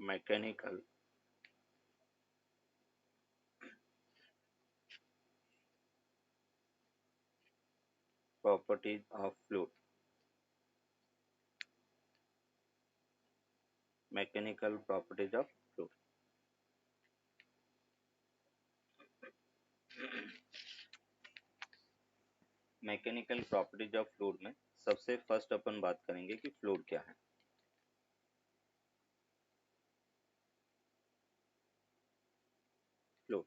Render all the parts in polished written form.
Mechanical properties of fluid, mechanical properties of fluid. Mechanical properties of fluid में सबसे first अपन बात करेंगे कि फ्लूइड क्या है। फ्लूइड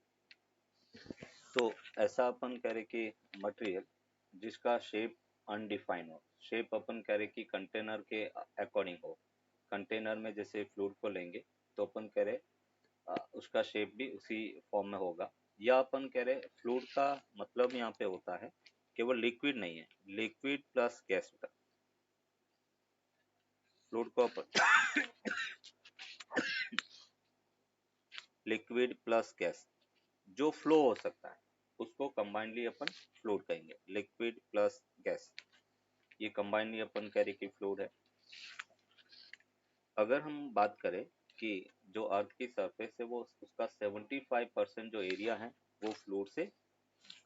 तो ऐसा अपन कह रहे कि मटेरियल जिसका शेप अनडिफाइन हो। शेप अपन कह रहे कि कंटेनर के अकॉर्डिंग हो। कंटेनर में जैसे फ्लूइड को लेंगे तो अपन कह रहे उसका शेप भी उसी फॉर्म में होगा। या अपन कह रहे फ्लूइड का मतलब यहाँ पे होता है केवल लिक्विड नहीं है, लिक्विड प्लस गैस होता है। फ्लूइड को अपन लिक्विड प्लस गैस जो फ्लो हो सकता है उसको कंबाइनली अपन फ्लूइड कहेंगे। लिक्विड प्लस गैस ये कंबाइनली अपन कह रहे कि फ्लूइड है। अगर हम बात करें कि जो अर्थ की सरफेस है वो उसका 75% जो एरिया है वो फ्लूइड से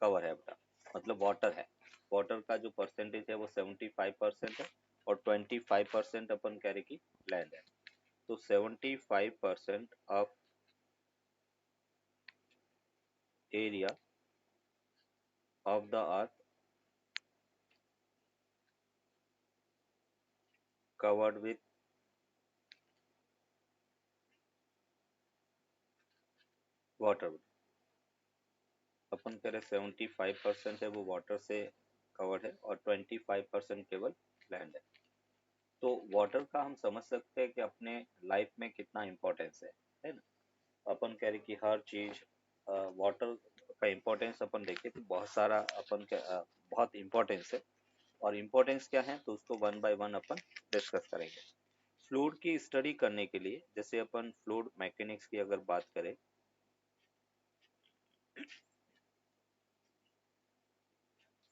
कवर है बेटा, मतलब वाटर है। वाटर का जो परसेंटेज है वो 75% है और 25% अपन कह रहे कि लैंड है। तो 75% of area of the earth covered with water. अपन कह रहे 75% है वो वाटर से कवर्ड है और 25% केवल लैंड है। तो वाटर का हम समझ सकते हैं कि अपने लाइफ में कितना इम्पोर्टेंस है ना। अपन कह रहे कि हर चीज वाटर का इम्पोर्टेंस अपन देखें तो बहुत सारा बहुत इम्पोर्टेंस है। और इम्पोर्टेंस क्या है तो उसको one by one upon discuss करेंगे। फ्लूइड की स्टडी करने के लिए जैसे अपन फ्लूइड मैकेनिक्स की अगर बात करें,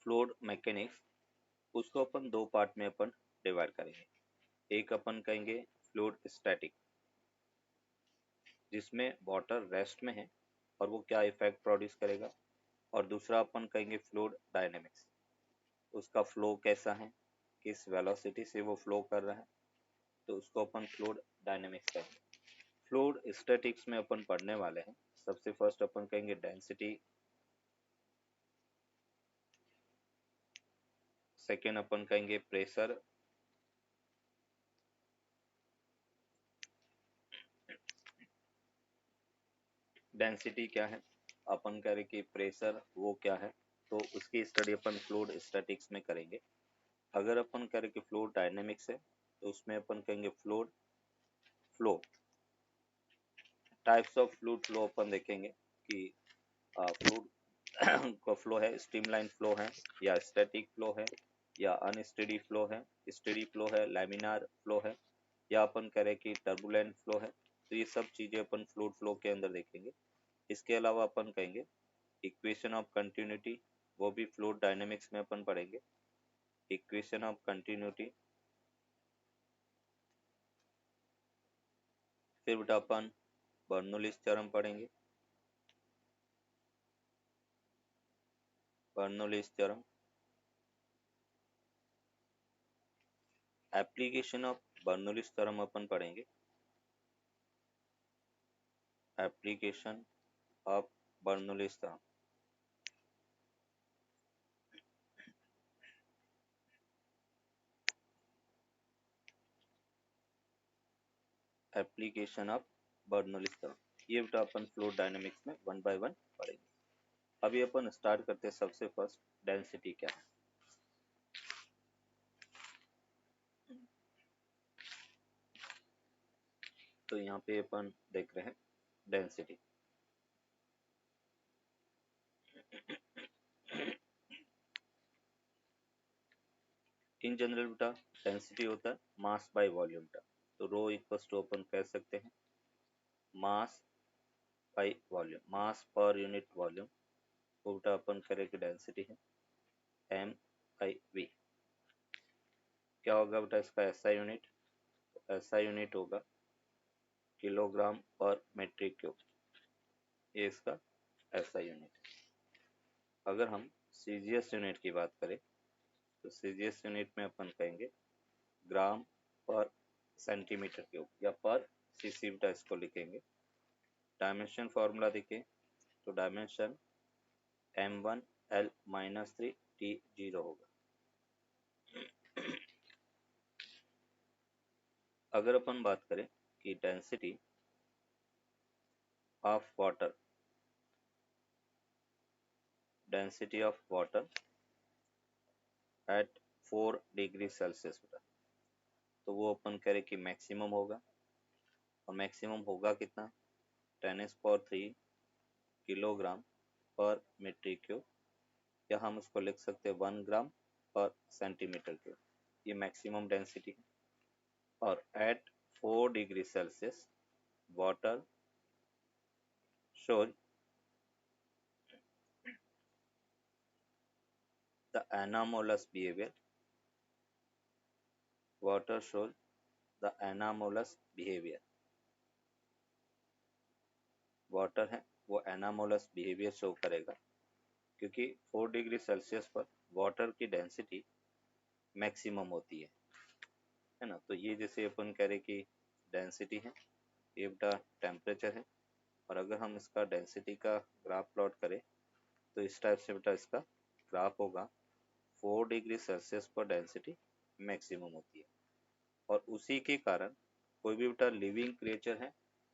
फ्लूइड मैकेनिक्स उसको अपन दो पार्ट में अपन डिवाइड करेंगे। एक अपन कहेंगे फ्लूइड स्टैटिक जिसमें वाटर रेस्ट में है और वो क्या इफेक्ट प्रोड्यूस करेगा। और दूसरा अपन कहेंगे फ्लूइड डायनेमिक्स, उसका फ्लो कैसा है, किस वेलोसिटी से वो फ्लो कर रहा है, तो उसको अपन फ्लूइड डायनेमिक्स कहेंगे। फ्लूइड स्टैटिक्स में अपन पढ़ने वाले हैं सबसे फर्स्ट अपन कहेंगे डेंसिटी, सेकेंड अपन कहेंगे प्रेशर, डेंसिटी क्या है, अपन कह रहे कि प्रेशर वो क्या है, तो उसकी स्टडी अपन फ्लूइड स्टैटिक्स में करेंगे। अगर अपन कह रहे कि फ्लूइड डायनेमिक्स है तो उसमें अपन कहेंगे fluid flow, types of fluid flow अपन देखेंगे कि फ्लूइड का फ्लो है स्ट्रीमलाइन फ्लो है या स्टैटिक फ्लो है या अनस्टेडी फ्लो है, स्टेडी फ्लो है, लैमिनार फ्लो है या अपन कह रहे कि टर्बुलेंट फ्लो है। तो ये सब चीजें अपन फ्लूइड फ्लो के अंदर देखेंगे। इसके अलावा अपन कहेंगे इक्वेशन ऑफ कंटिन्यूटी, वो भी फ्लूइड डायनेमिक्स में अपन पढ़ेंगे। इक्वेशन ऑफ कंटिन्यूटी, फिर बेटा अपन बर्नौलीज थ्योरम पढ़ेंगे, Bernoulli's theorem, application of Bernoulli's theorem अपन पढ़ेंगे, application of Bernoulli's theorem, application of Bernoulli's theorem. ये बेटा अपन फ्लूइड डायनेमिक्स में वन बाय वन पढ़ेंगे। अभी अपन स्टार्ट करते हैं सबसे फर्स्ट डेंसिटी क्या है। तो यहाँ पे अपन देख रहे हैं डेंसिटी। इन जनरल बेटा डेंसिटी होता है मास बाय वॉल्यूम बेटा। तो रो इक्वल्स टू अपन कह सकते हैं mass by volume, mass per unit volume, वो बेटा अपन करें कि डेंसिटी है एम आई वी। क्या होगा बेटा इसका ऐसा यूनिट, ऐसा यूनिट होगा किलोग्राम पर मीट्रिक क्यूब, ये इसका ऐसा यूनिट है। अगर हम सीजीएस यूनिट की बात करें तो सीजीएस यूनिट में अपन कहेंगे ग्राम पर सेंटीमीटर क्यूब या पर सीसी बेटा इसको लिखेंगे। डायमेंशन फॉर्मूला देखें तो डायमेंशन m1l-3 होगा। अगर अपन बात करें कि density of water, density of water at 4 degree Celsius बेटा, तो वो अपन कह रहे कि मैक्सिमम होगा, और मैक्सिमम होगा कितना 10⁻³ किलोग्राम पर मीट्रिक क्यूब, या हम उसको लिख सकते हैं 1 ग्राम पर सेंटीमीटर क्यूब, ये मैक्सिमम डेंसिटी है। और at 4 degree Celsius water shows the anomalous behavior, water shows the anomalous behavior, water है वो एनामोलस बिहेवियर शो करेगा, क्योंकि 4 डिग्री सेल्सियस पर वाटर की डेंसिटी मैक्सिमम होती है ना। तो ये जैसे अपन कह रहे कि डेंसिटी है, ये बेटा टेम्परेचर है, और अगर हम इसका डेंसिटी का ग्राफ प्लॉट करें तो इस टाइप से बेटा इसका ग्राफ होगा। 4 डिग्री सेल्सियस पर डेंसिटी मैक्सिमम होती है, और उसी के कारण कोई भी बेटा लिविंग क्रिएचर है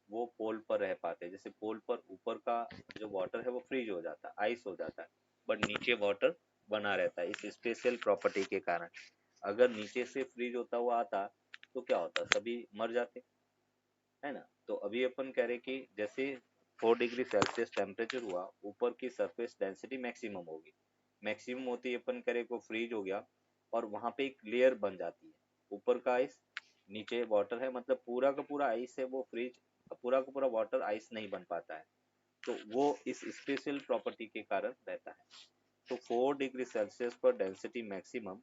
वो पोल पर रह पाते हैं। जैसे पोल पर ऊपर का जो वाटर है वो फ्रीज हो जाता है, आइस हो जाता है, बट नीचे वाटर बना रहता है इस स्पेशल प्रॉपर्टी के कारण। अगर नीचे से फ्रीज होता हुआ आता तो क्या होता, सभी मर जाते, है ना। तो अभी अपन कह रहे कि जैसे 4 डिग्री सेल्सियस टेम्परेचर हुआ, ऊपर की सरफेस डेंसिटी मैक्सिमम होगी, मैक्सिमम होती है अपन कह रहे को फ्रीज हो गया, और वहां पे एक लेयर बन जाती है, ऊपर का आइस नीचे वाटर है, मतलब पूरा का पूरा आइस है वो फ्रीज, पूरा का पूरा वाटर आइस नहीं बन पाता है, तो वो इस स्पेशल प्रॉपर्टी के कारण रहता है। तो 4 डिग्री सेल्सियस पर डेंसिटी मैक्सिमम,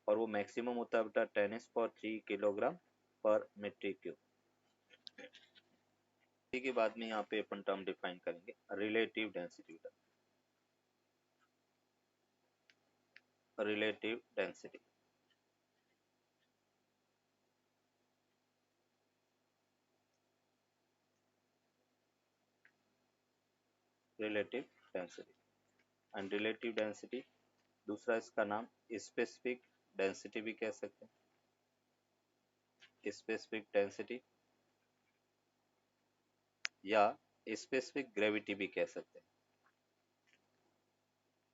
और वो मैक्सिमम होता है बेटा 10⁻³ किलोग्राम पर मीट्रिक क्यूब। इसी के बाद में यहाँ पे अपन टर्म डिफाइन करेंगे relative density. Relative density, relative density and relative density, दूसरा इसका नाम स्पेसिफिक डेंसिटी भी कह सकते हैं, स्पेसिफिक डेंसिटी या स्पेसिफिक ग्रेविटी भी कह सकते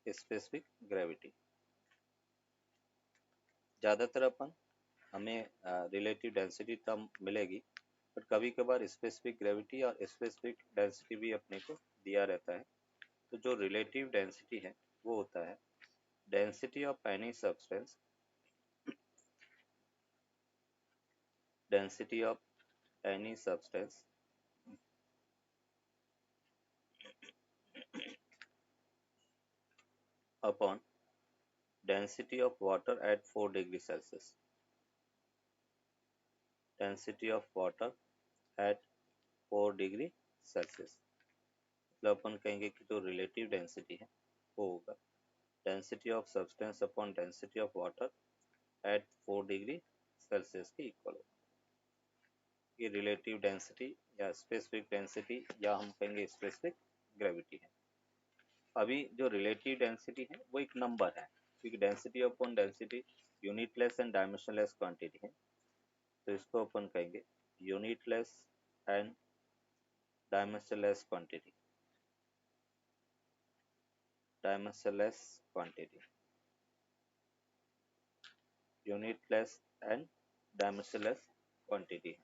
हैं। स्पेसिफिक ग्रेविटी ज़्यादातर अपन हमें रिलेटिव डेंसिटी टर्म मिलेगी, बट कभी कभार स्पेसिफिक ग्रेविटी और स्पेसिफिक डेंसिटी भी अपने को दिया रहता है। तो जो रिलेटिव डेंसिटी है वो होता है density of any substance, density of any substance upon density of water at 4 degree Celsius, density of water at 4 degree Celsius, मतलब अपन कहेंगे कि जो रिलेटिव डेंसिटी है वो होगा density of substance upon density of water at 4 degree Celsius के equal होगा। ये रिलेटिव डेंसिटी या स्पेसिफिक डेंसिटी या हम कहेंगे स्पेसिफिक ग्रेविटी है। अभी जो रिलेटिव डेंसिटी है वो एक नंबर है, क्योंकि density upon density unitless and dimensionless quantity है, तो इसको अपन कहेंगे unitless and dimensionless quantity, dimensionless quantity, unitless and dimensionless quantity.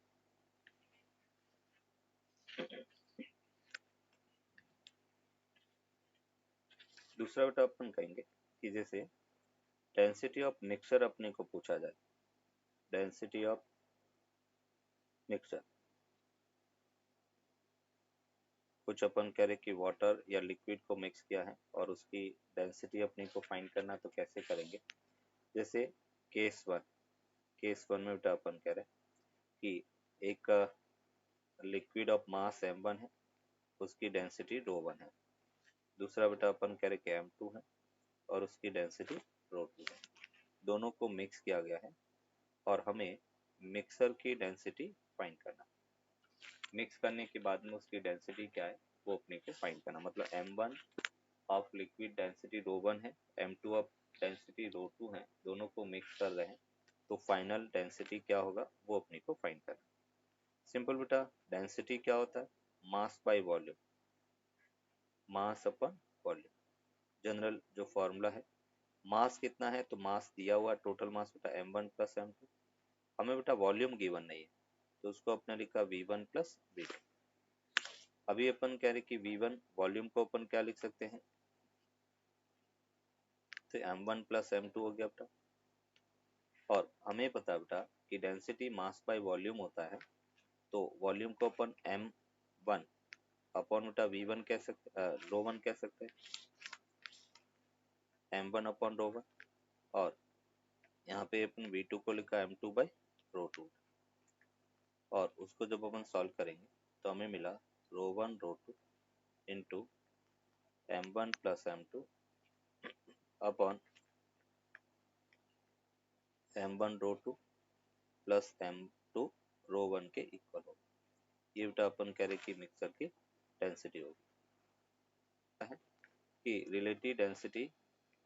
दूसरा बेटा अपन कहेंगे कि जैसे डेंसिटी ऑफ मिक्सचर अपने को पूछा जाए, डेंसिटी ऑफ मिक्सचर, कुछ अपन कह रहे कि वाटर या लिक्विड को मिक्स किया है और उसकी डेंसिटी अपने को फाइंड करना, तो कैसे करेंगे। जैसे केस वन में बेटा अपन कह रहे कि एक लिक्विड ऑफ मास m1 है, उसकी डेंसिटी ρ1 है। दूसरा बेटा अपन कह रहे कि m2 है और उसकी डेंसिटी ρ2 है। दोनों को मिक्स किया गया है और हमें मिक्सर की डेंसिटी फाइंड करना। मिक्स करने के बाद में उसकी डेंसिटी क्या है वो अपने को फाइंड करना। मतलब m1 ऑफ लिक्विड डेंसिटी ρ1 है, m2 ऑफ डेंसिटी ρ2 है, दोनों को मिक्स कर रहे हैं तो फाइनल डेंसिटी क्या होगा वो अपने को फाइंड करना। सिंपल बेटा, डेंसिटी क्या होता है? Mass by volume, mass upon volume, general जो फॉर्मूला है। मास कितना है तो मास दिया हुआ टोटल मास बेटा m1 प्लस m2। हमें बेटा वॉल्यूम गिवन नहीं है तो उसको अपने लिखा v1 प्लस v2। अभी अपन कह रहे कि v1 वॉल्यूम को अपन क्या लिख सकते हैं, तो m1 प्लस m2 हो गया बेटा। और हमें पता बेटा कि डेंसिटी मास बाय वॉल्यूम होता है, तो वॉल्यूम को अपन m1 अपॉन बेटा v1 कह सकते, ρ1 कह सकते हैं, m1 अपॉन ρ1। और यहाँ पे अपन v2 को लिखा m2 बाई ρ2। और उसको जब अपन सॉल्व करेंगे तो हमें मिला ρ1 ρ2 into m1 plus m2 upon m1 ρ2 plus m2 ρ1 के इक्वल होगा। ये बेटा अपन कह रहे कि मिक्सर की डेंसिटी होगी कि रिलेटिव डेंसिटी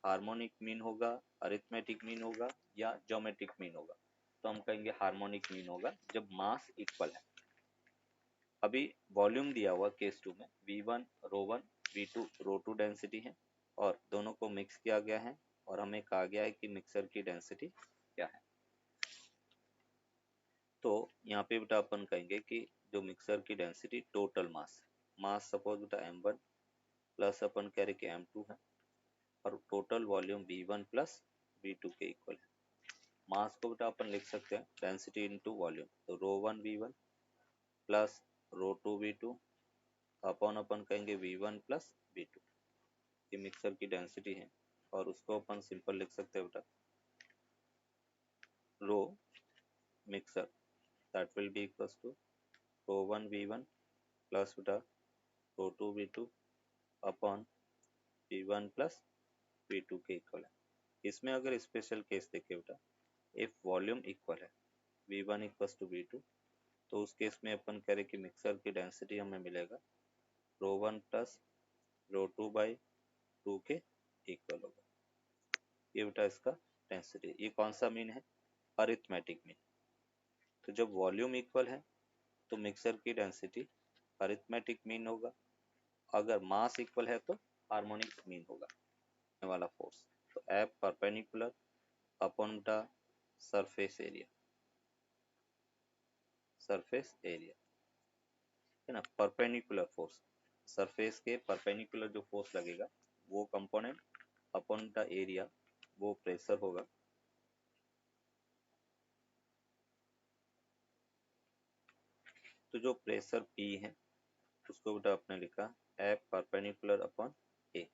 हार्मोनिक मीन होगा, अरिथमेटिक मीन होगा या ज्योमेट्रिक मीन होगा। तो हम कहेंगे हार्मोनिक मीन होगा जब मास इक्वल है। अभी वॉल्यूम दिया हुआ केस 2 में v1 ρ1 v2 ρ2 डेंसिटी है और दोनों को मिक्स किया गया है और हमें कहा गया है कि मिक्सर की डेंसिटी क्या है। तो यहाँ पे बेटा अपन कहेंगे कि जो मिक्सर की डेंसिटी टोटल मास, मास सपोज बेटा m1 प्लस अपन कह रहे कि m2 है और total volume v1 plus v2 के इक्वल है। मास को बेटा अपन लिख सकते हैं डेंसिटी इनटू वॉल्यूम, तो ρ1 v1 प्लस ρ2 v2 अपॉन अपन कहेंगे v1 प्लस v2। ये मिक्सर की डेंसिटी है और उसको अपन सिंपल लिख सकते हैं बेटा rho mixture that will be equals to ρ1 v1 plus बेटा ρ2 v2 upon v1 plus v2 के इक्वल है। इसमें अगर स्पेशल केस देखें बेटा, इफ वॉल्यूम इक्वल है v1 इक्वल्स टू v2 तो उस केस में अपन कह रहे कि मिक्सर की डेंसिटी हमें मिलेगा ρ1 प्लस ρ2 बाई 2 के इक्वल होगा। ये बेटा इसका डेंसिटी। ये कौन सा मीन है? Arithmetic mean. तो जब वॉल्यूम इक्वल है तो मिक्सर की डेंसिटी अरिथमेटिक मीन होगा, अगर मास इक्वल है तो हार्मोनिक मीन होगा वाला फोर्स। तो F perpendicular upon the surface area, surface area है ना, परपेंडिकुलर फोर्स, सरफेस के परपेंडिकुलर जो फोर्स लगेगा वो कंपोनेंट अपॉन द एरिया वो प्रेशर होगा। तो जो प्रेशर P है उसको बेटा आपने लिखा एफ परपेंडिकुलर अपॉन ए,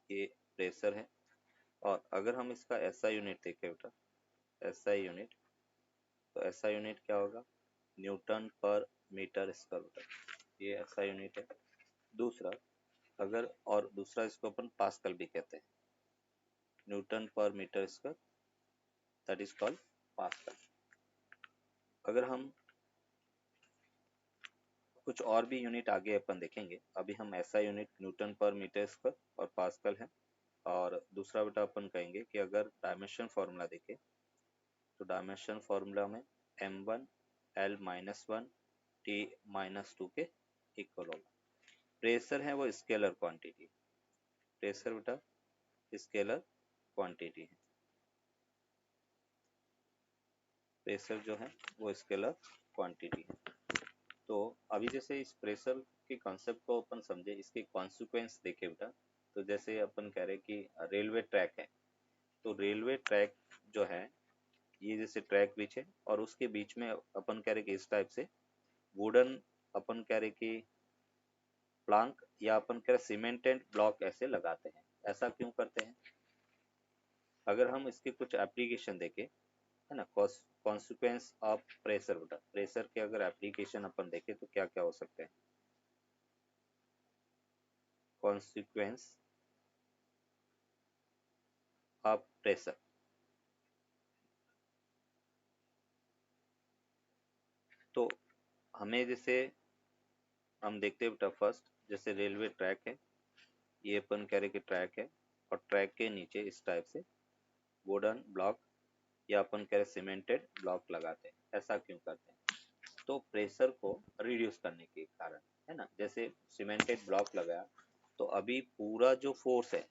ये प्रेशर है। और अगर हम इसका एसआई यूनिट देखें बेटा, एसआई यूनिट, तो एसआई यूनिट क्या होगा? न्यूटन पर मीटर स्क्वायर बेटा, ये एसआई यूनिट है। दूसरा अगर, और दूसरा इसको अपन पास्कल भी कहते हैं, newton per metre square, that is called pascal. अगर हम कुछ और भी यूनिट आगे अपन देखेंगे, अभी हम SI unit Newton per metre square और पास्कल है। और दूसरा बेटा अपन कहेंगे कि अगर डायमेंशन फॉर्मूला देखें तो डायमेंशन फॉर्मूला में m1 l-1 t-2 के इक्वल होगा। प्रेशर है वो स्केलर क्वांटिटी, प्रेशर बेटा स्केलर क्वांटिटी है, प्रेशर जो है वो स्केलर क्वांटिटी है। तो अभी जैसे इस प्रेशर के कॉन्सेप्ट को अपन समझे, इसके कॉन्सिक्वेंस देखे बेटा, तो जैसे अपन कह रहे कि रेलवे ट्रैक है, तो रेलवे ट्रैक जो है ये जैसे ट्रैक बीच है और उसके बीच में अपन कह रहे कि इस टाइप से वुडन अपन कह रहे कि प्लांक या अपन कह रहे सीमेंटेड ब्लॉक ऐसे लगाते हैं। ऐसा क्यों करते हैं? अगर हम इसके कुछ एप्लीकेशन देखें है ना। कॉन्सिक्वेंस ऑफ प्रेशर बेटा, प्रेशर के अगर एप्लीकेशन अपन देखें तो क्या क्या हो सकते हैं। कॉन्सिक्वेंस ऑफ प्रेशर, तो हमें जैसे हम देखते हैं बेटा, फर्स्ट जैसे रेलवे ट्रैक है, ये अपन कह रहे कि ट्रैक है, और ट्रैक के नीचे इस टाइप से वुडन ब्लॉक या अपन कह रहे सीमेंटेड ब्लॉक लगाते हैं। ऐसा क्यों करते हैं? तो प्रेशर को रिड्यूस करने के कारण, है ना। जैसे सीमेंटेड ब्लॉक लगाया तो अभी पूरा जो फोर्स है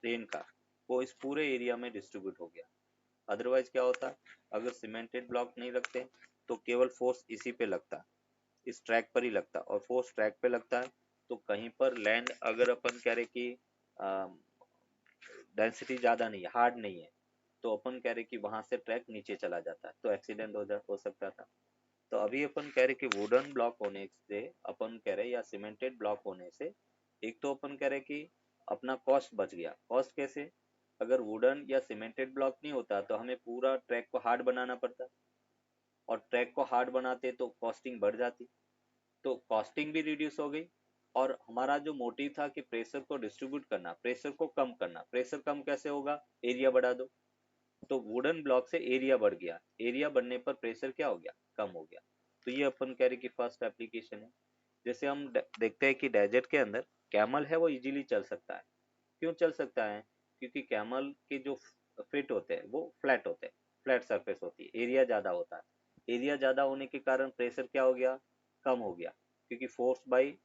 ट्रेन का वो इस पूरे एरिया में डिस्ट्रीब्यूट हो गया। अदरवाइज क्या होता, अगर सीमेंटेड ब्लॉक नहीं रखते तो केवल फोर्स इसी पे लगता, इस ट्रैक पर ही लगता, और फोर्स ट्रैक पे लगता है तो कहीं पर लैंड अगर अपन कह रहे कि डेंसिटी ज़्यादा नहीं है, हार्ड नहीं है, तो अपन कह रहे कि वहां से ट्रैक नीचे चला जाता है, तो एक्सीडेंट हो सकता था। तो अभी अपन कह रहे कि वुडन ब्लॉक होने से, अपन कह रहे या सीमेंटेड ब्लॉक होने से, एक तो अपन कह रहे कि अपना कॉस्ट बच गया। कॉस्ट कैसे? अगर वुडन या सीमेंटेड ब्लॉक नहीं होता तो हमें पूरा ट्रैक को हार्ड बनाना पड़ता, और ट्रैक को हार्ड बनाते तो कॉस्टिंग बढ़ जाती, तो कॉस्टिंग भी रिड्यूस हो गई। और हमारा जो मोटिव था कि प्रेशर को डिस्ट्रीब्यूट करना, प्रेशर को कम करना, प्रेशर कम कैसे होगा? एरिया बढ़ा दो। तो वुडन ब्लॉक से एरिया बढ़ गया, एरिया बढ़ने पर प्रेशर क्या हो गया? कम हो गया। तो ये अपन कह रहे कि फर्स्ट एप्लीकेशन है। जैसे हम देखते हैं कि डेजर्ट के अंदर कैमल है वो इजीली चल सकता है। क्यों चल सकता है? क्योंकि कैमल के जो फिट होते हैं वो फ्लैट होते हैं, फ्लैट सरफेस होती है, एरिया ज़्यादा होता है। एरिया ज़्यादा होने के कारण प्रेशर क्या हो गया? कम हो गया, क्योंकि फोर्स बाई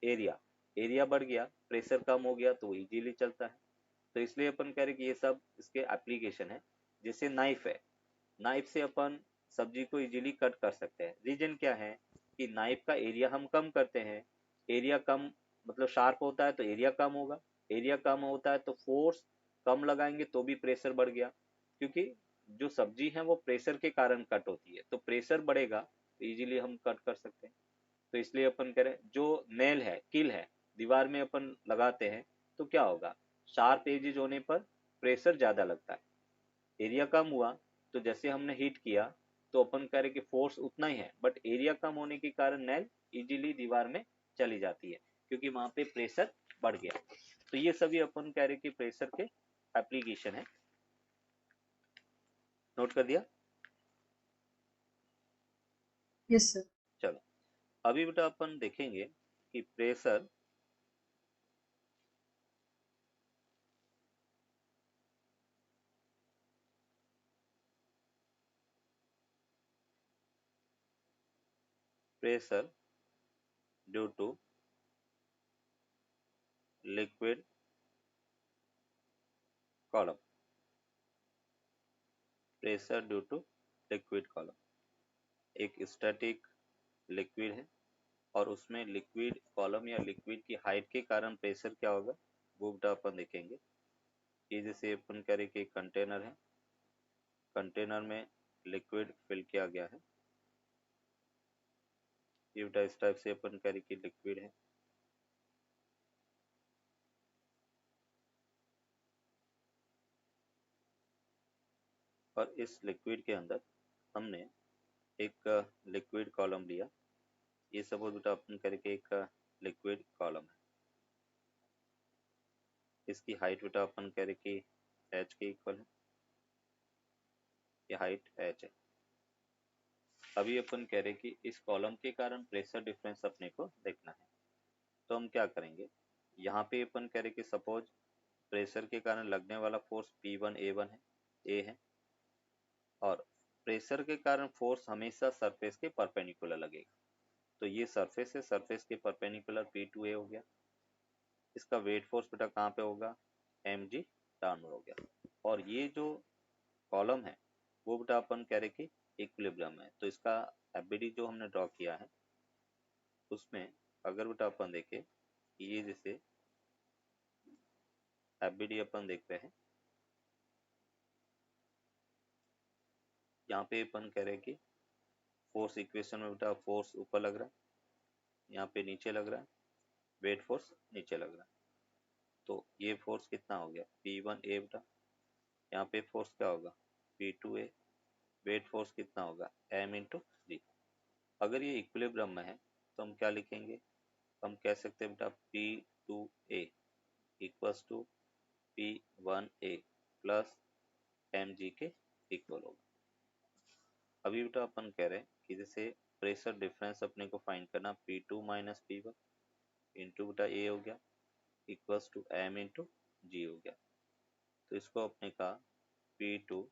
एरिया, एरिया बढ़ गया, प्रेशर कम हो गया, तो वो इजीली चलता है। तो इसलिए अपन कह रहे कि ये सब इसके एप्लीकेशन है। जैसे नाइफ है, नाइफ से अपन सब्जी को इजीली कट कर सकते हैं। रीजन क्या है कि नाइफ का एरिया हम कम करते हैं। एरिया कम मतलब शार्प होता है तो एरिया कम होगा, एरिया कम होता है तो फोर्स कम लगाएंगे तो भी प्रेशर बढ़ गया, क्योंकि जो सब्जी है वो प्रेशर के कारण कट होती है, तो प्रेशर बढ़ेगा तो इजीली हम कट कर सकते हैं। तो इसलिए अपन कह रहे हैं जो नेल है, किल है, दीवार में अपन लगाते हैं तो क्या होगा? शार्प एजेज होने पर प्रेशर ज्यादा लगता है, एरिया कम हुआ तो जैसे हमने हीट किया तो अपन कह रहे कि फोर्स उतना ही है, बट एरिया कम होने के कारण नेल इजीली दीवार में चली जाती है, क्योंकि वहां पे प्रेशर बढ़ गया। तो ये सभी अपन कह रहे कि प्रेशर के एप्लीकेशन है। नोट कर दिया? Yes sir. चलो, अभी बेटा अपन देखेंगे कि pressure, pressure due to liquid column, pressure due to liquid column. एक स्टैटिक लिक्विड है और उसमें लिक्विड कॉलम या लिक्विड की हाइट के कारण प्रेशर क्या होगा वो बेटा अपन देखेंगे। ये जैसे अपन कह रहे कि एक कंटेनर है, कंटेनर में लिक्विड फिल किया गया है, ये बेटा इस टाइप से अपन कह रहे कि लिक्विड है। और इस लिक्विड के अंदर हमने एक लिक्विड कॉलम लिया, ये सपोज बेटा अपन कह रहे कि एक लिक्विड कॉलम है, इसकी हाइट बेटा अपन कह रहे कि एच के इक्वल है, ये हाइट एच है। अभी अपन कह रहे कि इस कॉलम के कारण प्रेशर डिफरेंस अपने को देखना है। तो हम क्या करेंगे, यहाँ पे अपन कह रहे कि सपोज प्रेशर के कारण लगने वाला फोर्स P1 A1 है, ए है, और प्रेशर के कारण फोर्स हमेशा सरफेस के परपेंडिकुलर लगेगा। तो ये सरफेस है, सरफेस के परपेंडिकुलर P2A हो गया। इसका वेट फोर्स बेटा कहाँ पे होगा? mg डाउनवर्ड हो गया। और ये जो कॉलम है वो बेटा अपन कह रहे कि इक्विलिब्रियम है, तो इसका एफबीडी जो हमने ड्रॉ किया है उसमें अगर बेटा अपन देखें, ये जैसे एफबीडी अपन देख रहे हैं, यहाँ पे अपन कह रहे हैं कि फोर्स इक्वेशन में बेटा फोर्स ऊपर लग रहा है, यहाँ पे नीचे लग रहा है, वेट फोर्स नीचे लग रहा है। तो ये फोर्स कितना हो गया? P1A बेटा, यहाँ पे फोर्स क्या होगा? P2A, वेट फोर्स कितना होगा, m इंटू जी। अगर ये इक्विलिब्रियम में है तो हम क्या लिखेंगे, हम कह सकते हैं बेटा P2A equals to P1A plus mg के इक्वल होगा। अभी बेटा अपन कह रहे हैं कि जैसे प्रेशर डिफरेंस अपने को फाइंड करना, P2 माइनस P1 इंटू बेटा A हो गया equals to m into g हो गया। तो इसको अपने का P2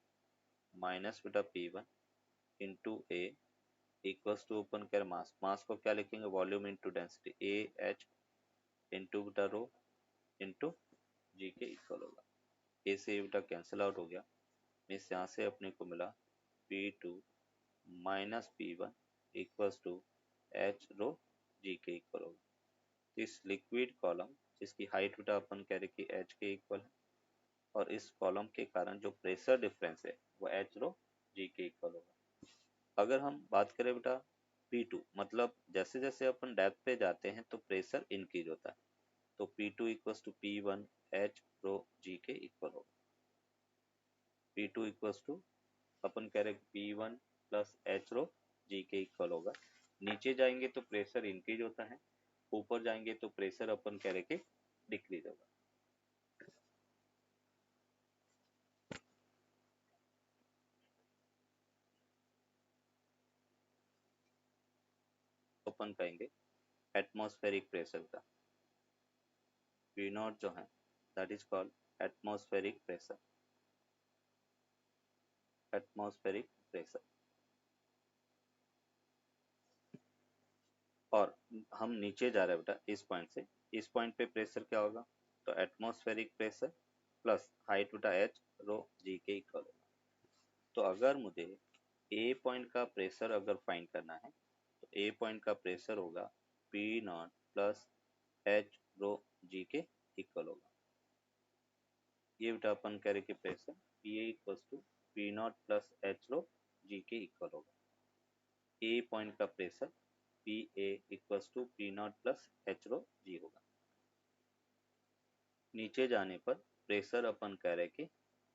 माइनस बेटा P1 into A equals to open कर मास, मास को क्या लिखेंगे, volume into density, A H into बेटा रो इंटू जी के इक्वल होगा। ए से बेटा कैंसिल आउट हो गया, मीन्स यहाँ से अपने को मिला P2 minus P1 equals to h rho g के इक्वल होगा। इस लिक्विड कॉलम जिसकी हाइट बेटा अपन कह रहे कि एच के इक्वल है, और इस कॉलम के कारण जो प्रेशर डिफरेंस है वो एच रो जी के इक्वल होगा। अगर हम बात करें बेटा P2, मतलब जैसे जैसे अपन डेप्थ पे जाते हैं तो प्रेशर इंक्रीज होता है, तो P2 equals to P1 h rho g के इक्वल होगा। P2 इक्वल्स टू अपन कह रहे P1 plus h rho g के इक्वल होगा। नीचे जाएंगे तो प्रेशर इंक्रीज होता है, ऊपर जाएंगे तो प्रेशर अपन कह रहे कि डिक्रीज होगा। अपन कहेंगे एटमॉस्फेरिक प्रेशर का P नॉट जो है that is called atmospheric pressure, atmospheric pressure. और हम नीचे जा रहे हैं बेटा इस पॉइंट से, इस पॉइंट पे प्रेशर क्या होगा, तो एटमॉस्फेरिक प्रेशर प्लस हाइट बेटा एच रो जी के इक्वल होगा। तो अगर मुझे ए पॉइंट का प्रेशर अगर फाइंड करना है तो ए पॉइंट का प्रेशर होगा P not plus h rho g के इक्वल होगा। ये बेटा अपन कह रहे कि pressure P A equals to P not plus h rho g के इक्वल होगा। ए पॉइंट का pressure P A equals to P not plus h rho जी होगा। नीचे जाने पर प्रेशर अपन कह रहे कि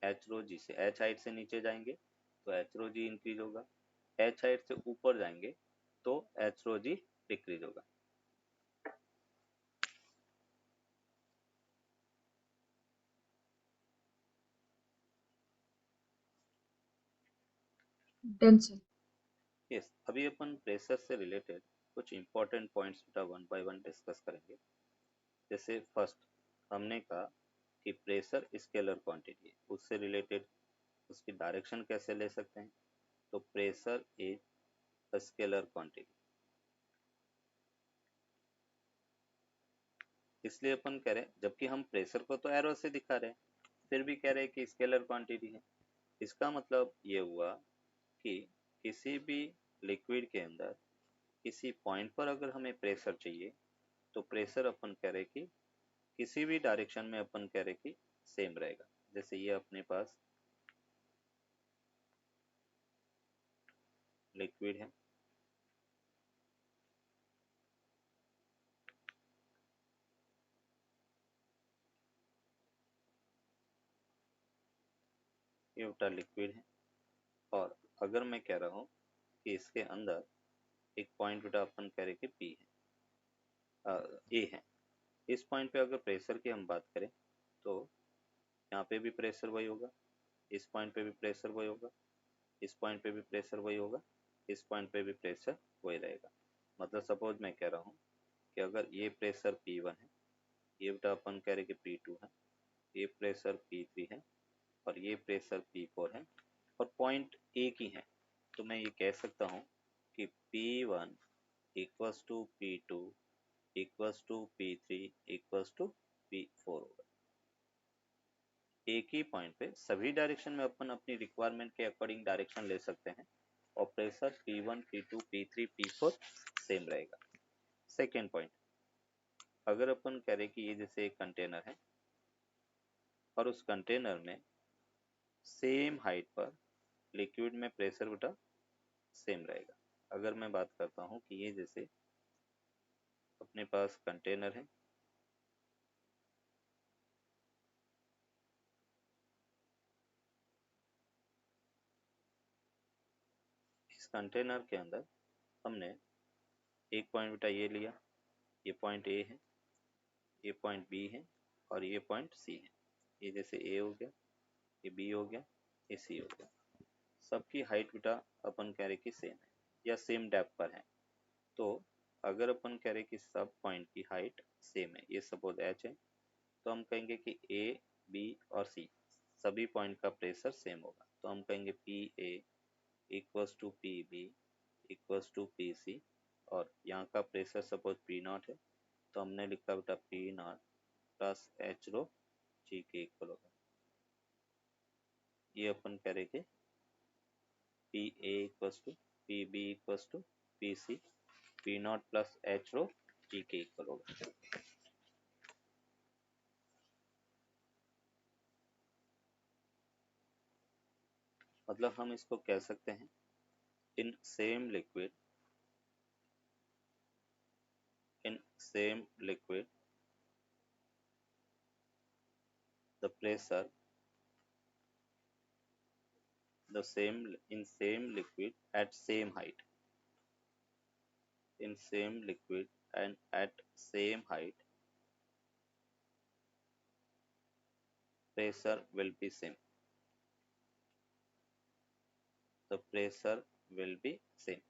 एच रो जी से, एच हाइट से नीचे जाएंगे तो एच रो जी इंक्रीज होगा, एच हाइट से ऊपर जाएंगे तो एच रो जी डिक्रीज होगा। Done sir. यस, अभी अपन प्रेशर से रिलेटेड कुछ इंपॉर्टेंट पॉइंट्स बेटा वन बाय वन डिस्कस करेंगे। जैसे फर्स्ट हमने कहा कि प्रेशर स्केलर क्वांटिटी है, उससे रिलेटेड उसकी डायरेक्शन कैसे ले सकते हैं, तो pressure is a scalar quantity. इसलिए अपन कह रहे हैं, जबकि हम प्रेशर को तो एरो से दिखा रहे हैं फिर भी कह रहे हैं कि स्केलर क्वांटिटी है। इसका मतलब ये हुआ कि किसी भी लिक्विड के अंदर किसी पॉइंट पर अगर हमें प्रेशर चाहिए तो प्रेशर अपन कह रहे कि किसी भी डायरेक्शन में अपन कह रहे कि सेम रहेगा। जैसे ये अपने पास लिक्विड है, ये बेटा लिक्विड है, और अगर मैं कह रहा हूँ कि इसके अंदर एक पॉइंट बेटा अपन कह रहे कि पी है, ए है, इस पॉइंट पे अगर प्रेशर की हम बात करें तो यहाँ पे भी प्रेशर वही होगा, इस पॉइंट पे भी प्रेशर वही होगा, इस पॉइंट पे भी प्रेशर वही होगा, इस पॉइंट पे भी प्रेशर वही रहेगा। मतलब सपोज मैं कह रहा हूँ कि अगर ये प्रेशर P1 है, ये बेटा अपन कह रहे कि P2 है, ये प्रेशर P3 है, और ये प्रेशर P4 है, और पॉइंट एक ही है, तो मैं ये कह सकता हूँ कि P1 equals to P2 equals to P3 equals to P4 होगा। एक ही पॉइंट पे सभी डायरेक्शन में अपन अपनी रिक्वायरमेंट के अकॉर्डिंग डायरेक्शन ले सकते हैं, और pressure P1 P2 P3 P4 same रहेगा। सेकेंड पॉइंट, अगर अपन कह रहे कि ये जैसे एक कंटेनर है और उस कंटेनर में सेम हाइट पर लिक्विड में प्रेशर बेटा सेम रहेगा। अगर मैं बात करता हूँ कि ये जैसे अपने पास कंटेनर है, इस कंटेनर के अंदर हमने एक पॉइंट बेटा ये लिया, ये पॉइंट ए है, ये पॉइंट बी है और ये पॉइंट सी है। ये जैसे ए हो गया, ये बी हो गया, ये सी हो गया। सबकी हाइट बेटा अपन कह रहे कि सेम है या सेम डेप्थ पर है। तो अगर अपन कह रहे कि सब पॉइंट की हाइट सेम है, ये सपोज एच है, तो हम कहेंगे कि ए बी और सी सभी पॉइंट का प्रेशर सेम होगा। तो हम कहेंगे P A equals to P B equals to P C, और यहाँ का प्रेशर सपोज पी नॉट है, तो हमने लिखा बेटा P not plus h rho g के इक्वल होगा। ये अपन कह रहे कि P A equals to P B equals to P C, P not plus h rho g के इक्वल होगा। मतलब हम इसको कह सकते हैं in same liquid the pressure the same in same liquid at same height, in same liquid and at same height pressure will be same, the pressure will be same.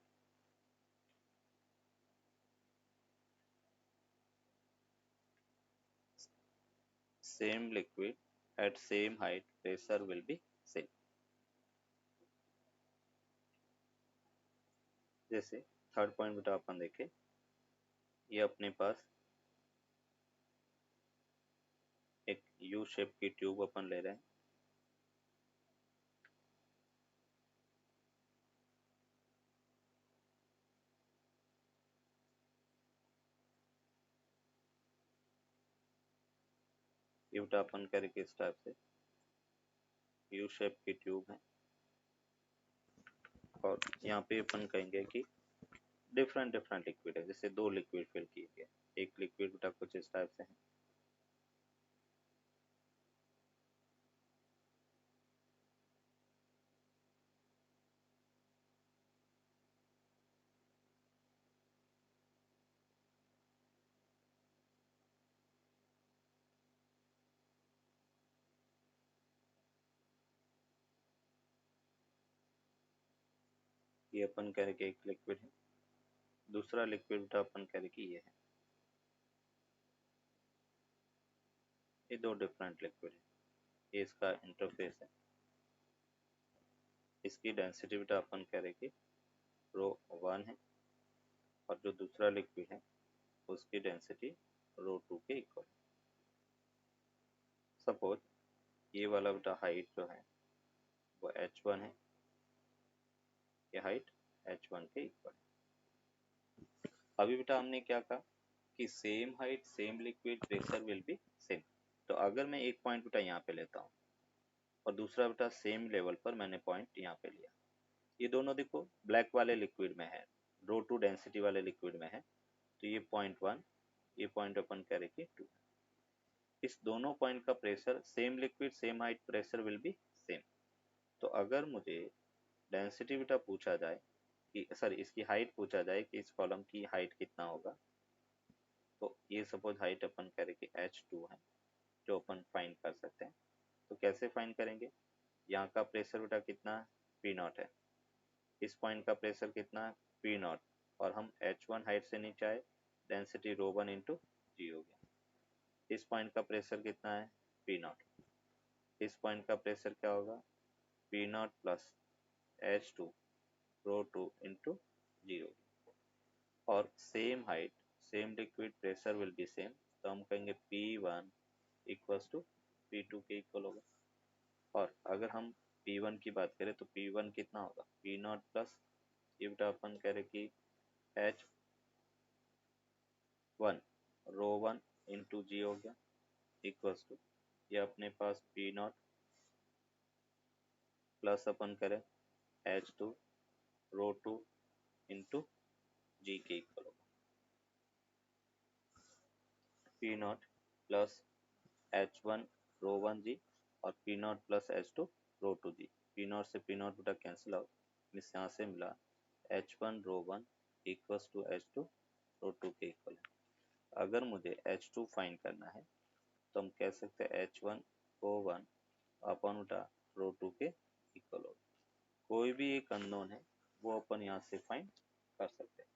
Same liquid at same height pressure will be same. जैसे third point बेटा अपन देखे, ये अपने पास एक U shape की tube अपन ले रहे हैं। ये बेटा अपन करेंगे इस टाइप से यू शेप की ट्यूब है, और यहाँ पे अपन कहेंगे कि डिफरेंट डिफरेंट लिक्विड है। जैसे दो लिक्विड फिल किए गए, एक लिक्विड बेटा कुछ इस टाइप से है, ये अपन कह रहे कि एक लिक्विड है। दूसरा लिक्विड बेटा अपन कह रहे कि ये है। ये दो डिफरेंट लिक्विड है, ये इसका इंटरफेस है। इसकी डेंसिटी बेटा अपन कह रहे कि रो 1 है, और जो दूसरा लिक्विड है उसकी डेंसिटी रो 2 के इक्वल है। सपोज ये वाला बेटा हाइट जो है वो h1 है, ये हाइट h1 के इक्वल है। अभी बेटा हमने क्या कहा कि same height same liquid pressure will be same. तो अगर मैं एक पॉइंट बेटा यहाँ पे लेता हूँ और दूसरा बेटा सेम लेवल पर मैंने पॉइंट यहाँ पे लिया, ये दोनों देखो ब्लैक वाले लिक्विड में है, रो 2 डेंसिटी वाले लिक्विड में है, तो ये पॉइंट 1, ये पॉइंट अपन करें कि 2। इस दोनों पॉइंट का pressure same liquid same height pressure will be same. तो अगर मुझे डेंसिटी बेटा पूछा जाए कि सॉरी इसकी हाइट पूछा जाए कि इस कॉलम की हाइट कितना होगा, तो ये सपोज हाइट अपन करें कि h2 है, जो अपन फाइंड कर सकते हैं। तो कैसे फाइंड करेंगे, यहाँ का प्रेशर बेटा कितना है, पी नॉट है, इस पॉइंट का प्रेशर कितना है, पी नॉट, और हम h1 हाइट से नीचे आए, डेंसिटी रो 1 इंटू जी हो गया। इस पॉइंट का प्रेशर कितना है, पी नॉट, इस पॉइंट का प्रेशर क्या होगा, P not plus h2 rho 2 into g हो गया। और same height same liquid pressure will be same, तो हम कहेंगे P1 इक्वल्स टू P2 के इक्वल होगा। और अगर हम P1 की बात करें तो P1 कितना होगा, पी नॉट प्लस ये बेटा अपन कह रहे कि h1 रो 1 इंटू जी हो गया इक्वल्स टू ये अपने पास पी नॉट प्लस अपन करें h2 रो 2 इंटू जी के इक्वल होगा। P not plus h1 rho 1 G और P not plus h2 rho 2 G. P not से पी नॉट बेटा कैंसिल आउट, मिस यहाँ से मिला H1 ρ1 इक्वल्स टू H2 ρ2 के इक्वल है। अगर मुझे H2 फाइंड करना है तो हम कह सकते हैं H1 O1 अपन उठा ρ2 के इक्वल होगा। कोई भी एक अननोन है वो अपन यहाँ से फाइंड कर सकते हैं।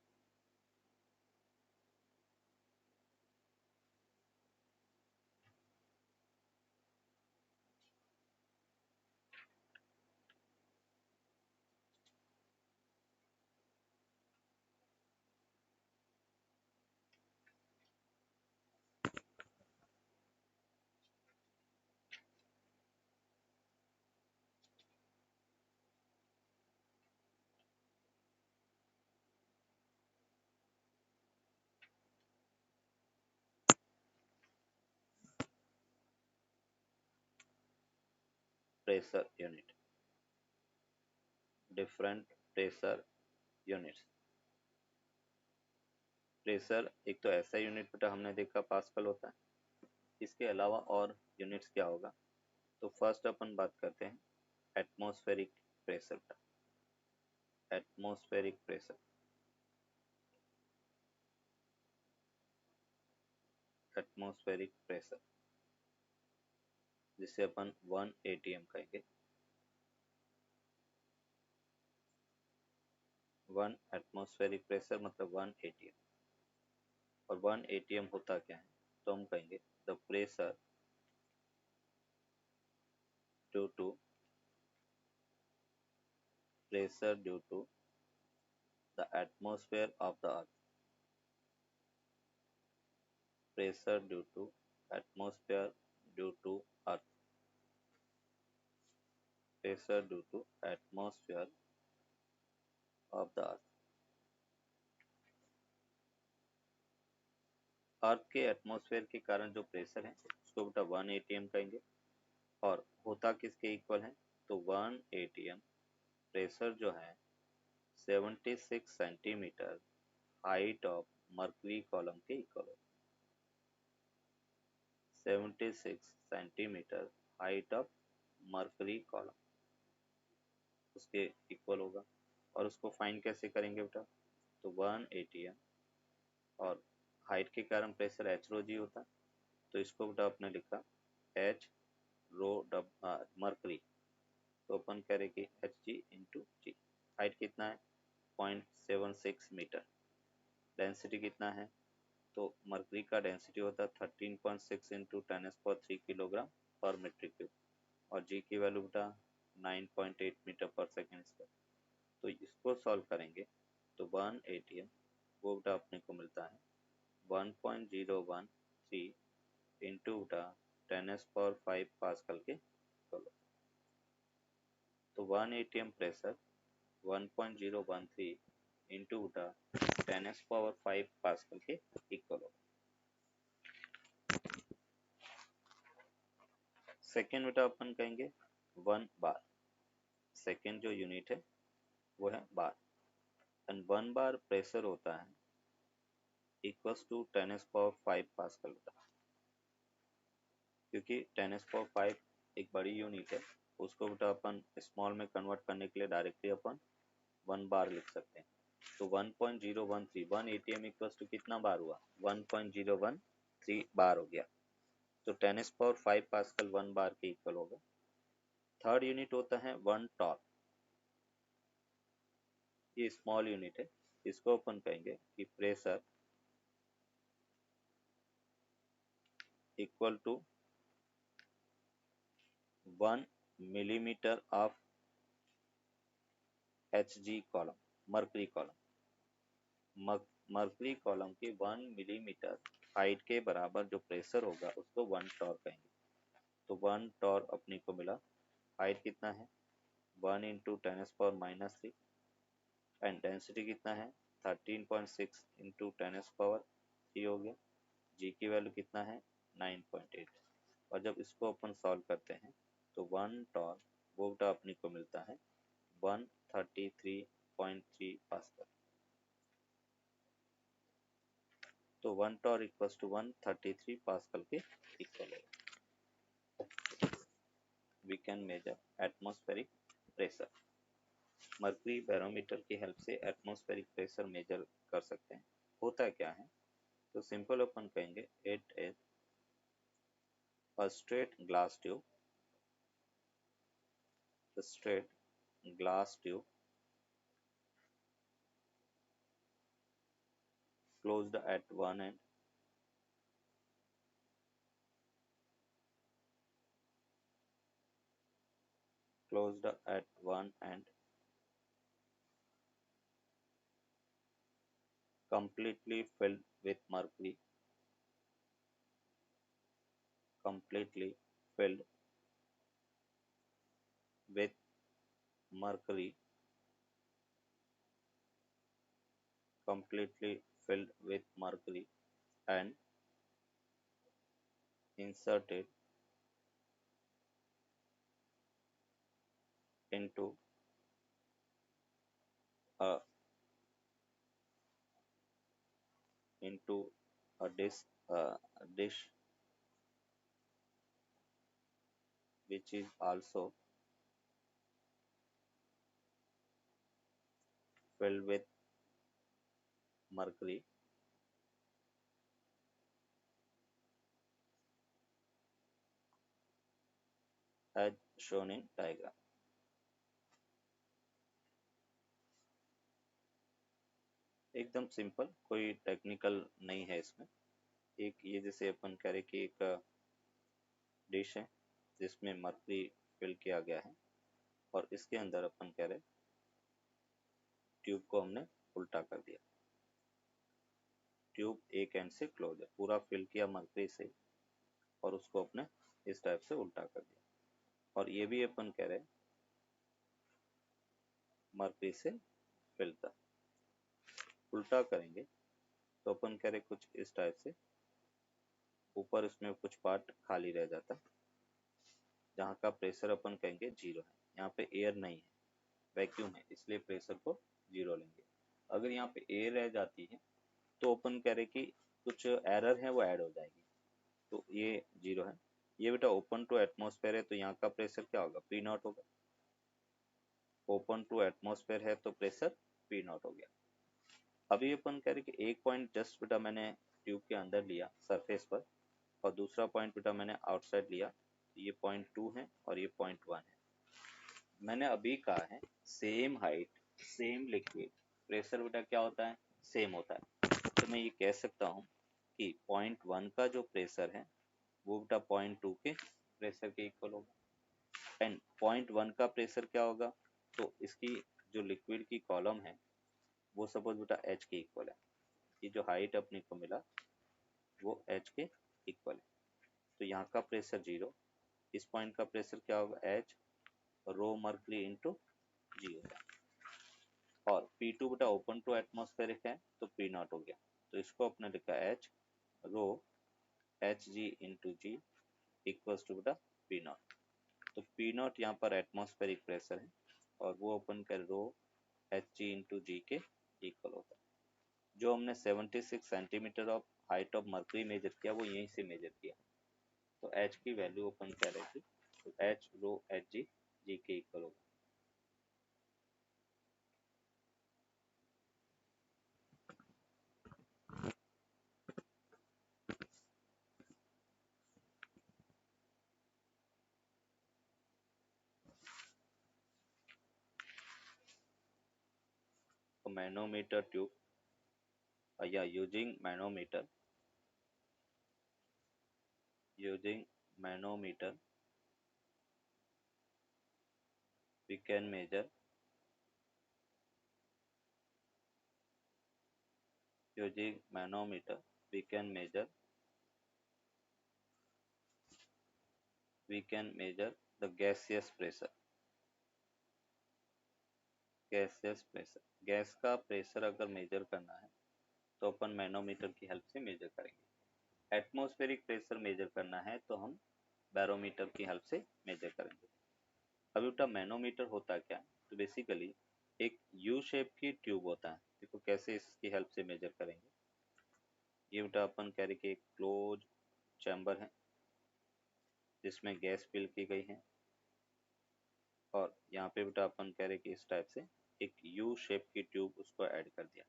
Pressure unit, different pressure units. Pressure एक तो ऐसा यूनिट बेटा हमने देखा पास्कल होता है, इसके अलावा और यूनिट्स क्या होगा। तो फर्स्ट अपन बात करते हैं एटमॉस्फेरिक प्रेशर का। एटमॉस्फेरिक प्रेशर, एटमॉस्फेरिक प्रेशर जिसे अपन 1 atm कहेंगे। 1 एटमॉस्फेरिक प्रेशर मतलब 1 atm। और 1 atm होता क्या है, तो हम कहेंगे the pressure due to the atmosphere of the earth. Pressure due to atmosphere due to earth. Pressure due to atmosphere of the earth. Earth के एटमॉस्फेयर के कारण जो प्रेशर है उसको बेटा 1 atm कहेंगे। और होता किसके इक्वल है, तो 1 atm प्रेशर जो है 76 centimetre height of mercury column के इक्वल है। 76 centimetre height of mercury column उसके इक्वल होगा। और उसको फाइंड कैसे करेंगे बेटा, तो 1 atm और हाइट के कारण प्रेशर एच रो जी होता, तो इसको बेटा आपने लिखा एच रो मर्क्यूरी, तो अपन करेंगे एच जी इंटू जी। हाइट कितना है 0.76 मीटर। डेंसिटी कितना है, तो मर्क्यूरी का डेंसिटी होता है 13.6 इंटू 10⁻³ किलोग्राम पर मीटर क्यूब। और जी की वैल्यू बेटा 9.8 मीटर पर सेकेंड स्क्वायर। तो इसको सॉल्व करेंगे तो 1 atm वो बेटा अपने को मिलता है 1.013 इंटू बेटा 10⁻⁵ पास्कल के इक्वल। तो 1 atm प्रेशर 1.013 इंटू बेटा 10⁻⁵ पास्कल के इक्वल होगा। सेकेंड बेटा अपन कहेंगे 1 बार। सेकेंड जो यूनिट है वो है बार। एंड 1 बार प्रेशर होता है इक्वल्स टू 10⁻⁵ पास्कल बेटा। क्योंकि 10⁻⁵ एक बड़ी यूनिट है, उसको बेटा अपन स्मॉल में कन्वर्ट करने के लिए डायरेक्टली अपन 1 बार लिख सकते हैं। तो 1.013 1 atm इक्वल्स टू कितना बार हुआ, 1.013 बार हो गया। तो 10⁻⁵ पास्कल 1 बार के इक्वल होगा। थर्ड यूनिट होता है 1 टॉर्क। ये स्मॉल यूनिट है, इसको अपन कहेंगे कि pressure equal to 1 millimetre of H G column, mercury column. Mercury column के 1 मिलीमीटर हाइट के बराबर जो प्रेशर होगा उसको 1 टॉर कहेंगे। तो 1 टॉर अपने को मिला। हाइट कितना है 1 इंटू 10⁻³ एंड डेंसिटी कितना है 13.6 इंटू 10⁻³ हो गया। जी की वैल्यू कितना है 9.8। और जब इसको अपन सॉल्व करते हैं तो 1 टॉर वो अपने को मिलता है 133.3 पास्कल। तो 1 टॉर इक्वल्स टू 133 पास्कल के इक्वल है। We can measure atmospheric pressure. Mercury barometer की हेल्प से एटमॉस्फेरिक प्रेशर मेजर कर सकते हैं। होता क्या है, तो सिंपल अपन कहेंगे it is a straight glass tube closed at one end, closed at one end, completely filled with mercury, completely filled with mercury, completely filled with mercury, and inserted into a into a dish which is also filled with mercury as shown in diagram। एकदम simple, कोई technical नहीं है इसमें। एक ये जैसे अपन कह रहे कि एक डिश है जिसमें मर्क्यूरी फिल किया गया है और इसके अंदर अपन कह रहे ट्यूब को हमने उल्टा कर दिया। ट्यूब एक एंड से क्लोज है, पूरा फिल किया मर्क्यूरी से और उसको अपने इस टाइप से उल्टा कर दिया। और ये भी अपन कह रहे मर्क्यूरी से फिल था। उल्टा करेंगे तो अपन कह रहे कुछ इस टाइप से, ऊपर इसमें कुछ पार्ट खाली रह जाता है जहाँ का प्रेशर अपन कहेंगे जीरो है। यहाँ पे एयर नहीं है, वैक्यूम है, इसलिए प्रेशर को जीरो लेंगे। अगर यहाँ पे एयर रह जाती है तो अपन कह रहे कि कुछ एरर है वो ऐड हो जाएगी, तो ये जीरो है। ये बेटा ओपन टू एटमॉस्फेयर है तो यहाँ का प्रेशर क्या होगा, पी नॉट होगा। ओपन टू एटमॉस्फेयर है तो प्रेशर पी नॉट हो गया। अभी अपन कह रहे कि एक पॉइंट जस्ट बेटा मैंने ट्यूब के अंदर लिया सरफेस पर और दूसरा पॉइंट बेटा मैंने आउटसाइड लिया, ये पॉइंट 2 है और ये पॉइंट 1 है। मैंने अभी कहा है same height same liquid, pressure बेटा क्या होता है, सेम होता है। तो मैं ये कह सकता हूँ कि पॉइंट 1 का जो प्रेशर है वो बेटा पॉइंट 2 के प्रेशर के इक्वल होगा। एंड पॉइंट 1 का प्रेशर क्या होगा, तो इसकी जो लिक्विड की कॉलम है वो सपोज बेटा एच के इक्वल है। ये जो हाइट अपने को मिला वो एच के इक्वल है। तो यहाँ का प्रेशर जीरो, इस पॉइंट का प्रेशर क्या होगा, एच रो मर्क्यूरी इंटू जी होगा। और P2 बेटा ओपन टू एटमॉस्फेरिक है तो P नॉट हो गया, तो इसको अपने लिखा h rho h g into g equals to बेटा P नॉट। तो P नॉट यहाँ पर एटमॉस्फेरिक प्रेशर है और वो अपन कर रो एच जी इंटू जी के इक्वल होता है। जो हमने 76 centimetre of height of mercury measure किया वो यहीं से मेजर किया, तो एच की वैल्यू अपन कह रहे थे, तो एच रो एच जी जी के इक्वल होगा। तो मैनोमीटर ट्यूब या using manometer we can measure using manometer we can measure the gaseous pressure। Gaseous pressure, gas का प्रेशर अगर मेजर करना है तो अपन मैनोमीटर की हेल्प से मेजर करेंगे। एटमॉस्फेरिक प्रेशर मेजर करना है तो हम बैरोमीटर की हेल्प से मेजर करेंगे। अभी बेटा मैनोमीटर होता क्या है, तो बेसिकली एक यू शेप की ट्यूब होता है। देखो कैसे इसकी हेल्प से मेजर करेंगे। ये बेटा अपन कह रहे कि एक क्लोज चैम्बर है जिसमें गैस फिल की गई है और यहाँ पे बेटा अपन कह रहे कि इस टाइप से एक यू शेप की ट्यूब उसको ऐड कर दिया।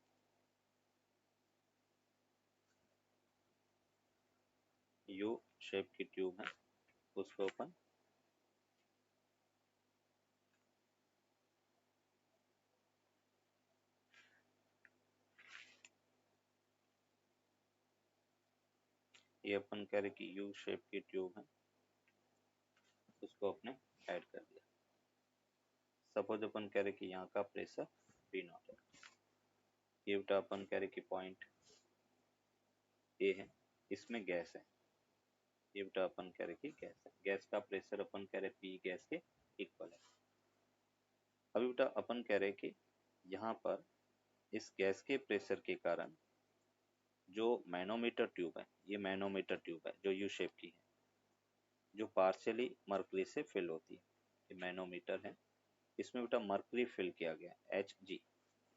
यू शेप की ट्यूब है, उसको अपन ये अपन कह रहे कि यू शेप की ट्यूब है, उसको अपने ऐड कर दिया। सपोज अपन कह रहे कि यहाँ का प्रेशर पी नॉट है, ये बेटा अपन कह रहे कि पॉइंट ए है, इसमें गैस है, ये बेटा अपन कह रहे कि गैस है, गैस का प्रेशर अपन कह रहे पी गैस के इक्वल है। अभी बेटा अपन कह रहे कि यहाँ पर इस गैस के प्रेशर के कारण जो मैनोमीटर ट्यूब है, ये मैनोमीटर ट्यूब है जो यू शेप की है, जो पार्शियली मर्करी से फिल होती है, ये मैनोमीटर है, इसमें बेटा मर्करी फिल किया गया एच जी,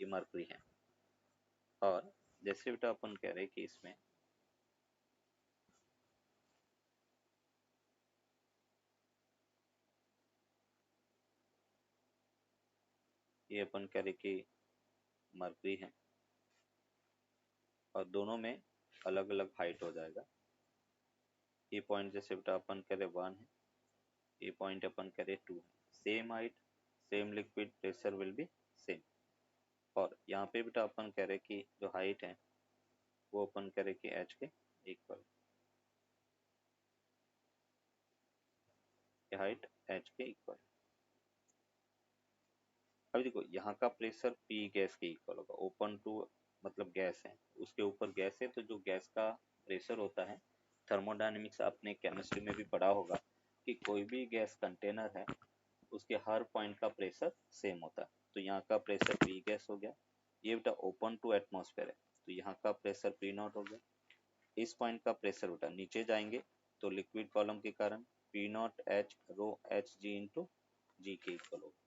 ये मर्करी है। और जैसे बेटा अपन कह रहे कि इसमें ये अपन कह रहे कि मर्करी है और दोनों में अलग अलग हाइट हो जाएगा। ये पॉइंट जैसे बेटा अपन कह रहे 1 है, ये पॉइंट अपन कह रहे 2 है, same height same liquid pressure will be same. और यहाँ पे बेटा अपन कह रहे कि जो हाइट है वो अपन कह रहे कि एच के इक्वल, हाइट एच के इक्वल। अभी देखो यहाँ का प्रेशर पी गैस के इक्वल होगा, ओपन टू मतलब गैस है, उसके ऊपर गैस है, तो जो गैस का प्रेशर होता है, थर्मोडायनेमिक्स आपने केमिस्ट्री में भी पढ़ा होगा कि कोई भी गैस कंटेनर है उसके हर पॉइंट का प्रेशर सेम होता है। तो यहाँ का प्रेशर पी गैस हो गया, ये बेटा ओपन टू एटमॉस्फेयर है, तो यहाँ का प्रेशर पी नॉट हो गया। इस पॉइंट का प्रेशर बेटा नीचे जाएंगे तो लिक्विड कॉलम के कारण P not h rho h g into जी के इक्वल होगा।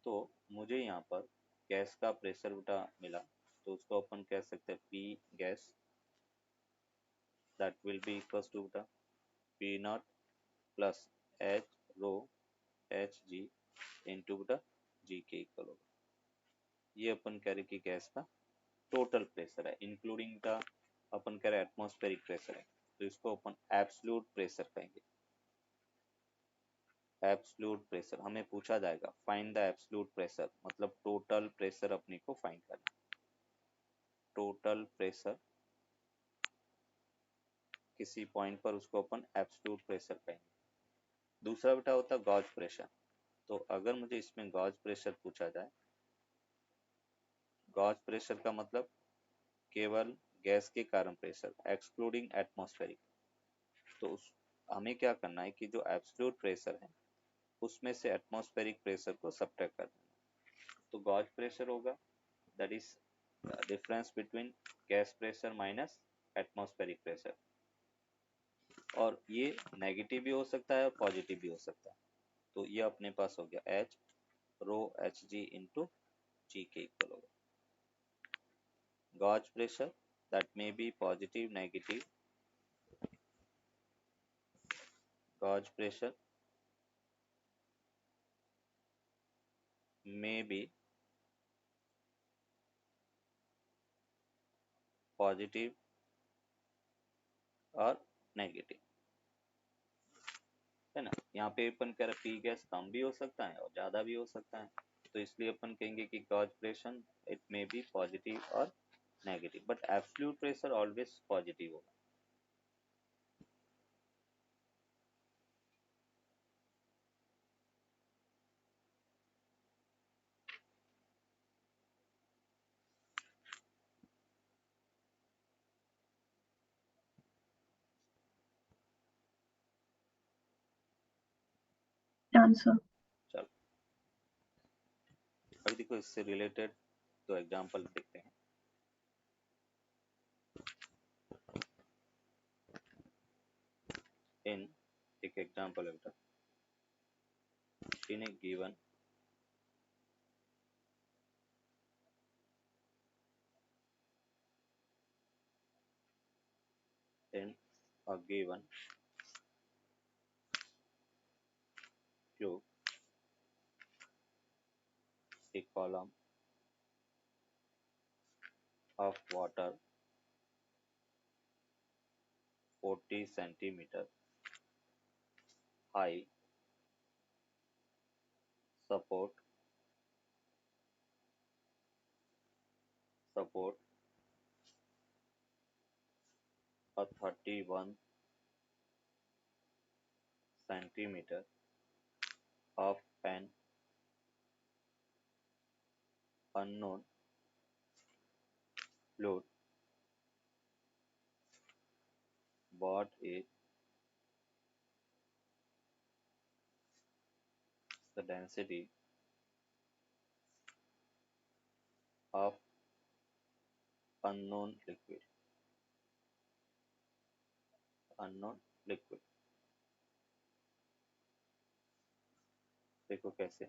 तो मुझे यहाँ पर गैस का प्रेशर बेटा मिला, तो उसको अपन कह सकते हैं p gas, that will be equal to beta P not plus h rho h g into beta g के इक्वल होगा। ये अपन कह रहे कि गैस का टोटल प्रेशर है, इंक्लूडिंग द अपन कह रहे एटमॉस्फेरिक प्रेशर है, तो इसको अपन एब्सोल्यूट प्रेशर कहेंगे। एब्सोल्यूट प्रेशर हमें पूछा जाएगा, फाइंड द एब्सोल्यूट प्रेशर, मतलब टोटल प्रेशर अपने को फाइंड करना। टोटल प्रेशर किसी पॉइंट पर उसको अपन एब्सोल्यूट प्रेशर कहेंगे। दूसरा बेटा होता है गॉज प्रेशर, तो अगर मुझे इसमें गॉज प्रेशर पूछा जाए, गॉज प्रेशर का मतलब केवल गैस के कारण प्रेशर एक्सक्लूडिंग एटमॉस्फेरिक, तो हमें क्या करना है कि जो एब्सोल्यूट प्रेशर है उसमें से एटमॉस्फेरिक प्रेशर को सब्ट्रैक्ट कर देना। तो गॉज प्रेशर होगा that is difference between gas pressure minus atmospheric pressure, और ये नेगेटिव भी हो सकता है और पॉजिटिव भी हो सकता है। तो ये अपने पास हो गया h rho h g into जी के इक्वल होगा। Gauge pressure that may be positive negative, gauge pressure may be positive और नेगेटिव, है ना। यहाँ पे अपन कह रहे पी गैस कम भी हो सकता है और ज़्यादा भी हो सकता है, तो इसलिए अपन कहेंगे कि gauge pressure it may be positive और negative, but absolute pressure always positive होगा। आंसर। चलो अभी देखो इससे रिलेटेड तो एग्जांपल देखते हैं। इन एक एग्जांपल है बेटा, इन ए given in a given tube a column of water 40 centimeter high support a 31 centimeter of an unknown fluid. What is the density of unknown liquid? Unknown liquid, देखो कैसे.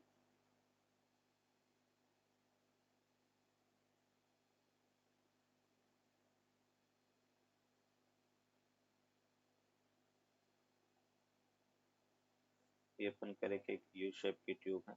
ये अपन करेंगे एक यू शेप की ट्यूब है.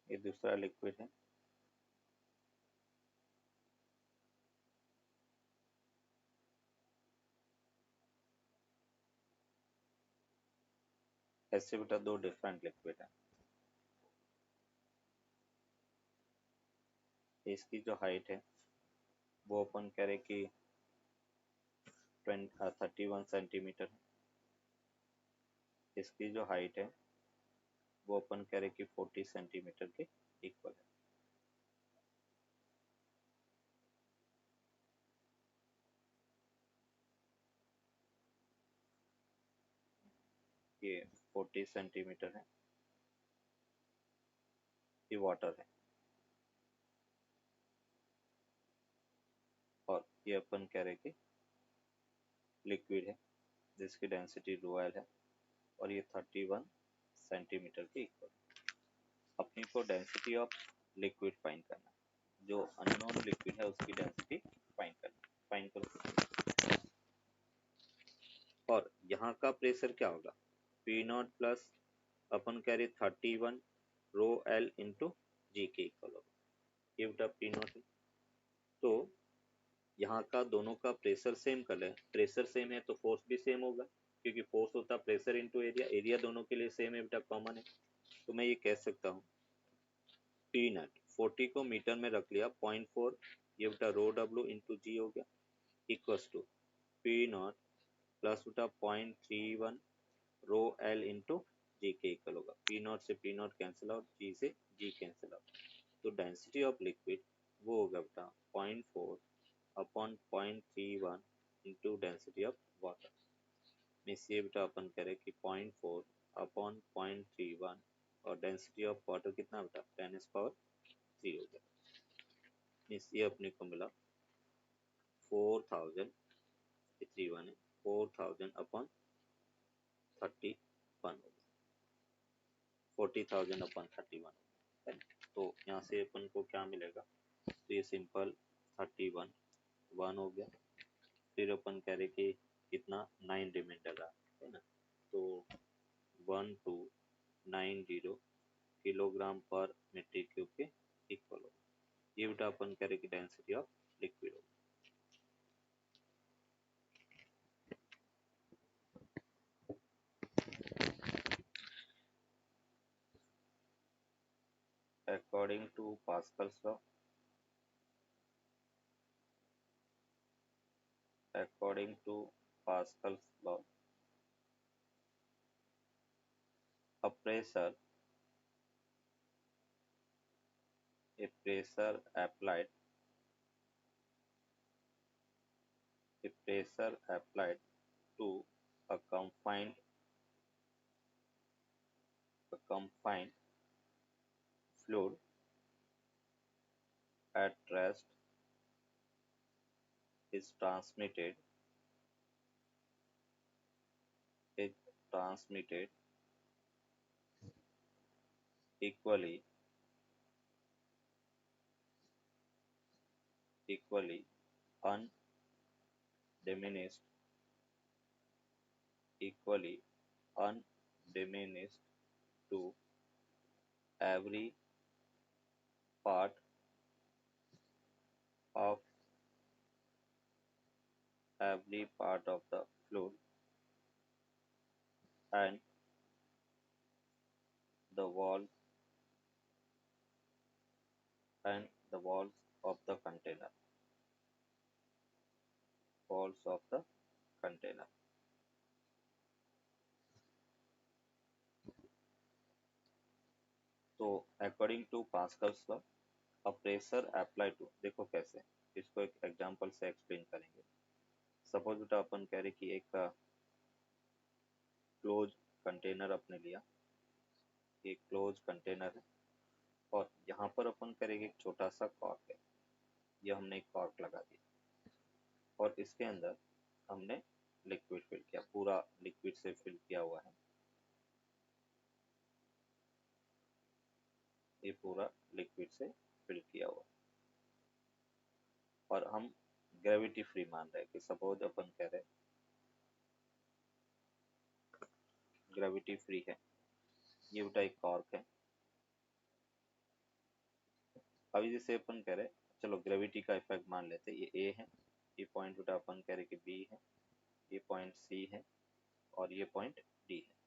ये दूसरा लिक्विड है. ऐसे बेटा दो डिफरेंट लिक्विड है. इसकी जो हाइट है वो अपन कह रहे कि 31 सेंटीमीटर है. इसकी जो हाइट है वो अपन कह रहे कि 40 सेंटीमीटर के इक्वल है. ये 40 सेंटीमीटर है. ये वाटर है और ये अपन कह रहे कि लिक्विड है जिसकी डेंसिटी रोयल है और ये 31 सेंटीमीटर के इक्वल. अपनी को डेंसिटी ऑफ लिक्विड फाइंड करना है. जो अननोन लिक्विड है उसकी डेंसिटी फाइंड करो. और यहाँ का प्रेशर क्या होगा? पी नॉट प्लस अपन कह रहे 31 रो एल इंटू जी के इक्वल होगा. ये बेटा पी नॉट है. तो यहाँ का दोनों का प्रेशर सेम कर ले. प्रेशर सेम है तो फोर्स भी सेम होगा क्योंकि फोर्स होता है प्रेशर इंटू एरिया. एरिया दोनों के लिए सेम है बेटा, कॉमन है. तो मैं ये कह सकता हूँ पी नॉट 40 को मीटर में रख लिया 0.4. ये बेटा रो डब्ल्यू इंटू जी हो गया equals to p not plus बेटा 0.31 रो एल इंटू जी के इक्वल होगा. पी नॉट से P naught cancel out, g से जी कैंसिल आउट. तो डेंसिटी ऑफ लिक्विड वो होगा बेटा 0.4 upon 0.31 into density of water. Means ये बेटा अपन करें कि 0.4 अपॉन 0.31 और डेंसिटी ऑफ वाटर कितना बेटा 10⁻³ हो गया. मीन्स ये अपने को मिला 4000. 31 है 4000 अपॉन 31 हो गया. 40,000 अपॉन 31 है. तो यहाँ से अपन को क्या मिलेगा? तो ये सिंपल 31 1 हो गया. फिर अपन कह रहे कि कितना 9 रिमाइंडर रहा है ना. तो 1290 किलोग्राम पर मीटर क्यूब के इक्वल होगा. ये बेटा अपन कह रहे कि डेंसिटी ऑफ लिक्विड होगा. According to Pascal's law, according to Pascal's law, a pressure a pressure applied a pressure applied to a confined fluid at rest is transmitted equally equally undiminished equally undiminished to every part of the fluid and the wall and the walls of the container. तो according to Pascal's law a pressure apply to, देखो कैसे इसको एक example से explain करेंगे। Suppose बेटा अपन कह रहे कि एक क्लोज कंटेनर अपने लिया, एक क्लोज कंटेनर है और यहाँ पर अपन करेंगे एक छोटा सा कॉर्क है, ये हमने एक कॉर्क लगा दिया और इसके अंदर हमने लिक्विड फिल किया, पूरा लिक्विड से फिल किया हुआ है, ये पूरा लिक्विड से फिल किया हुआ और हम ग्रेविटी फ्री मान रहे हैं कि सपोज अपन कह रहे ग्रेविटी फ्री है, ये बेटा एक कॉर्क है। अभी जैसे अपन कह रहे चलो ग्रेविटी का इफेक्ट मान लेते, ये ए है, ये पॉइंट बेटा अपन कह रहे कि बी है, ये पॉइंट सी है और ये पॉइंट डी है।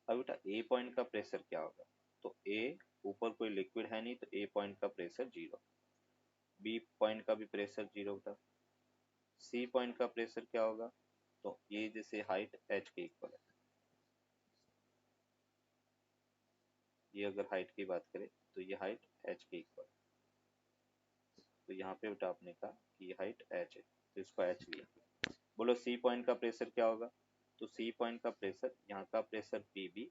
अब बेटा ए पॉइंट का प्रेशर क्या होगा, तो ए ऊपर कोई लिक्विड है नहीं तो ए पॉइंट का प्रेशर जीरो, बी पॉइंट का भी प्रेशर जीरो बेटा, सी पॉइंट का प्रेशर क्या होगा, तो ये जैसे हाइट एच के इक्वल है, ये अगर हाइट की बात करें तो ये हाइट एच के इक्वल है, तो यहाँ पे बेटा आपने कहा कि ये हाइट एच है तो इसको एच लिया। बोलो सी पॉइंट का प्रेशर क्या होगा, तो सी पॉइंट का प्रेशर, यहाँ का pressure p b,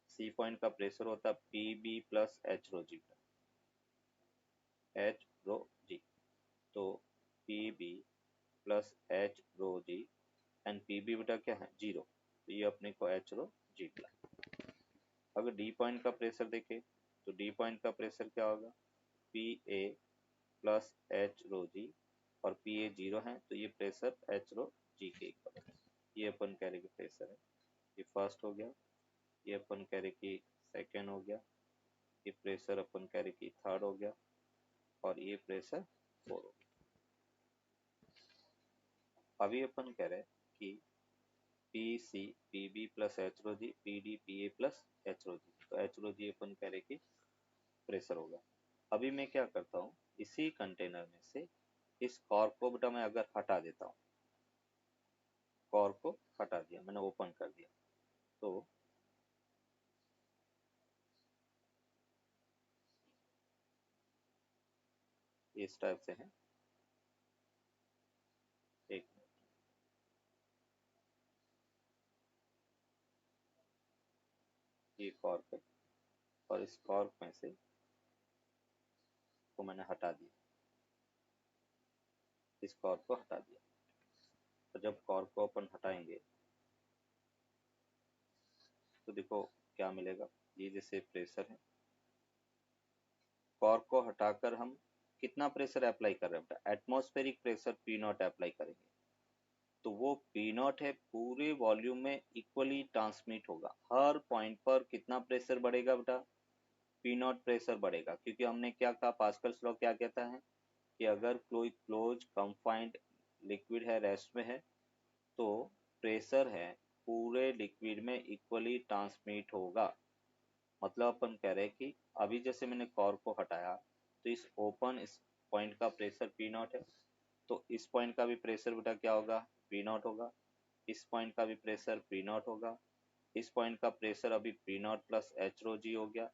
c point का प्रेशर होता है p B plus h rho g, h rho g, तो p B plus h rho g and p b बेटा क्या है जीरो, तो ये अपने को एच रो जी मिला। अगर डी पॉइंट का प्रेशर देखें तो डी पॉइंट का प्रेशर क्या होगा, P A plus h rho जी और पी ए जीरो है तो ये प्रेशर एच रो जी के इक्वल है, ये अपन कह रहे कि प्रेशर है, ये फर्स्ट हो गया, ये अपन कह रहे कि सेकेंड हो गया, ये प्रेशर अपन कह रहे कि थर्ड हो गया और ये प्रेशर फोर हो गया। अभी अपन कह रहे कि P C P B plus h rho g, P D P A plus h rho g, तो एच रो जी अपन कह रहे कि प्रेशर होगा। अभी मैं क्या करता हूँ, इसी कंटेनर में से इस कॉर्क को बेटा मैं अगर हटा देता हूँ, कॉर्क को हटा दिया मैंने, ओपन कर दिया, तो इस टाइप से है, एक ये कॉर्क है और इस कॉर्क में से को मैंने हटा दिया, इस कॉर्क को हटा दिया, तो जब कॉर्क को अपन हटाएंगे तो देखो क्या मिलेगा, ये जैसे प्रेशर है, कॉर्क को हटाकर हम कितना प्रेशर अप्लाई कर रहे हैं बेटा, atmospheric pressure P not apply करेंगे, तो वो पी नॉट है पूरे वॉल्यूम में इक्वली ट्रांसमिट होगा, हर पॉइंट पर कितना प्रेशर बढ़ेगा बेटा, पी नॉट प्रेशर बढ़ेगा, क्योंकि हमने क्या कहा, पास्कल्स लॉ क्या कहता है कि अगर कोई क्लोज कंफाइंड लिक्विड है, रेस्ट में है, तो प्रेशर है पूरे लिक्विड में इक्वली ट्रांसमिट होगा। मतलब अपन कह रहे हैं कि अभी जैसे मैंने कॉर्क को हटाया तो इस ओपन इस पॉइंट का प्रेशर पी नॉट है, तो इस पॉइंट का भी प्रेशर बेटा क्या होगा, पी नॉट होगा, इस पॉइंट का भी प्रेशर पी नॉट होगा, इस पॉइंट का प्रेशर अभी P not plus h rho g हो गया,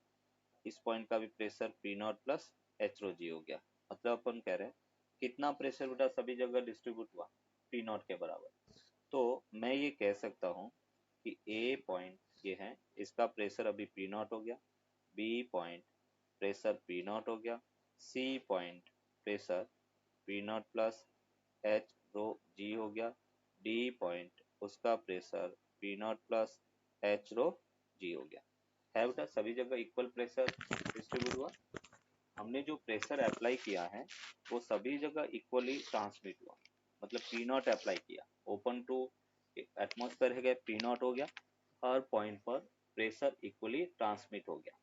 इस पॉइंट का भी pressure P not plus h rho g हो गया। मतलब अपन कह रहे हैं कितना प्रेशर बेटा सभी जगह डिस्ट्रीब्यूट हुआ, पी नॉट के बराबर। तो मैं ये कह सकता हूँ कि ए पॉइंट ये है, इसका प्रेशर अभी पी नॉट हो गया, B point pressure P not हो गया, C point pressure P not plus h rho g हो गया, डी पॉइंट उसका pressure P not plus h rho g हो गया। है बेटा सभी जगह इक्वल प्रेशर डिस्ट्रीब्यूट हुआ। हमने जो प्रेशर अप्लाई किया है वो सभी जगह इक्वली ट्रांसमिट हुआ, मतलब पी नॉट अप्लाई किया, ओपन टू एटमॉस्फेयर है गया, पी नॉट हो गया, हर पॉइंट पर प्रेशर इक्वली ट्रांसमिट हो गया।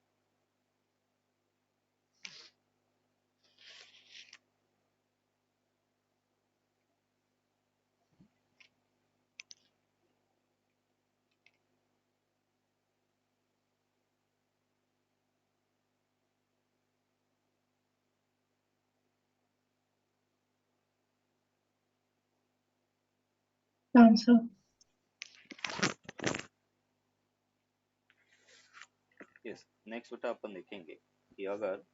आंसर। यस, नेक्स्ट बेटा अपन देखेंगे कि अगर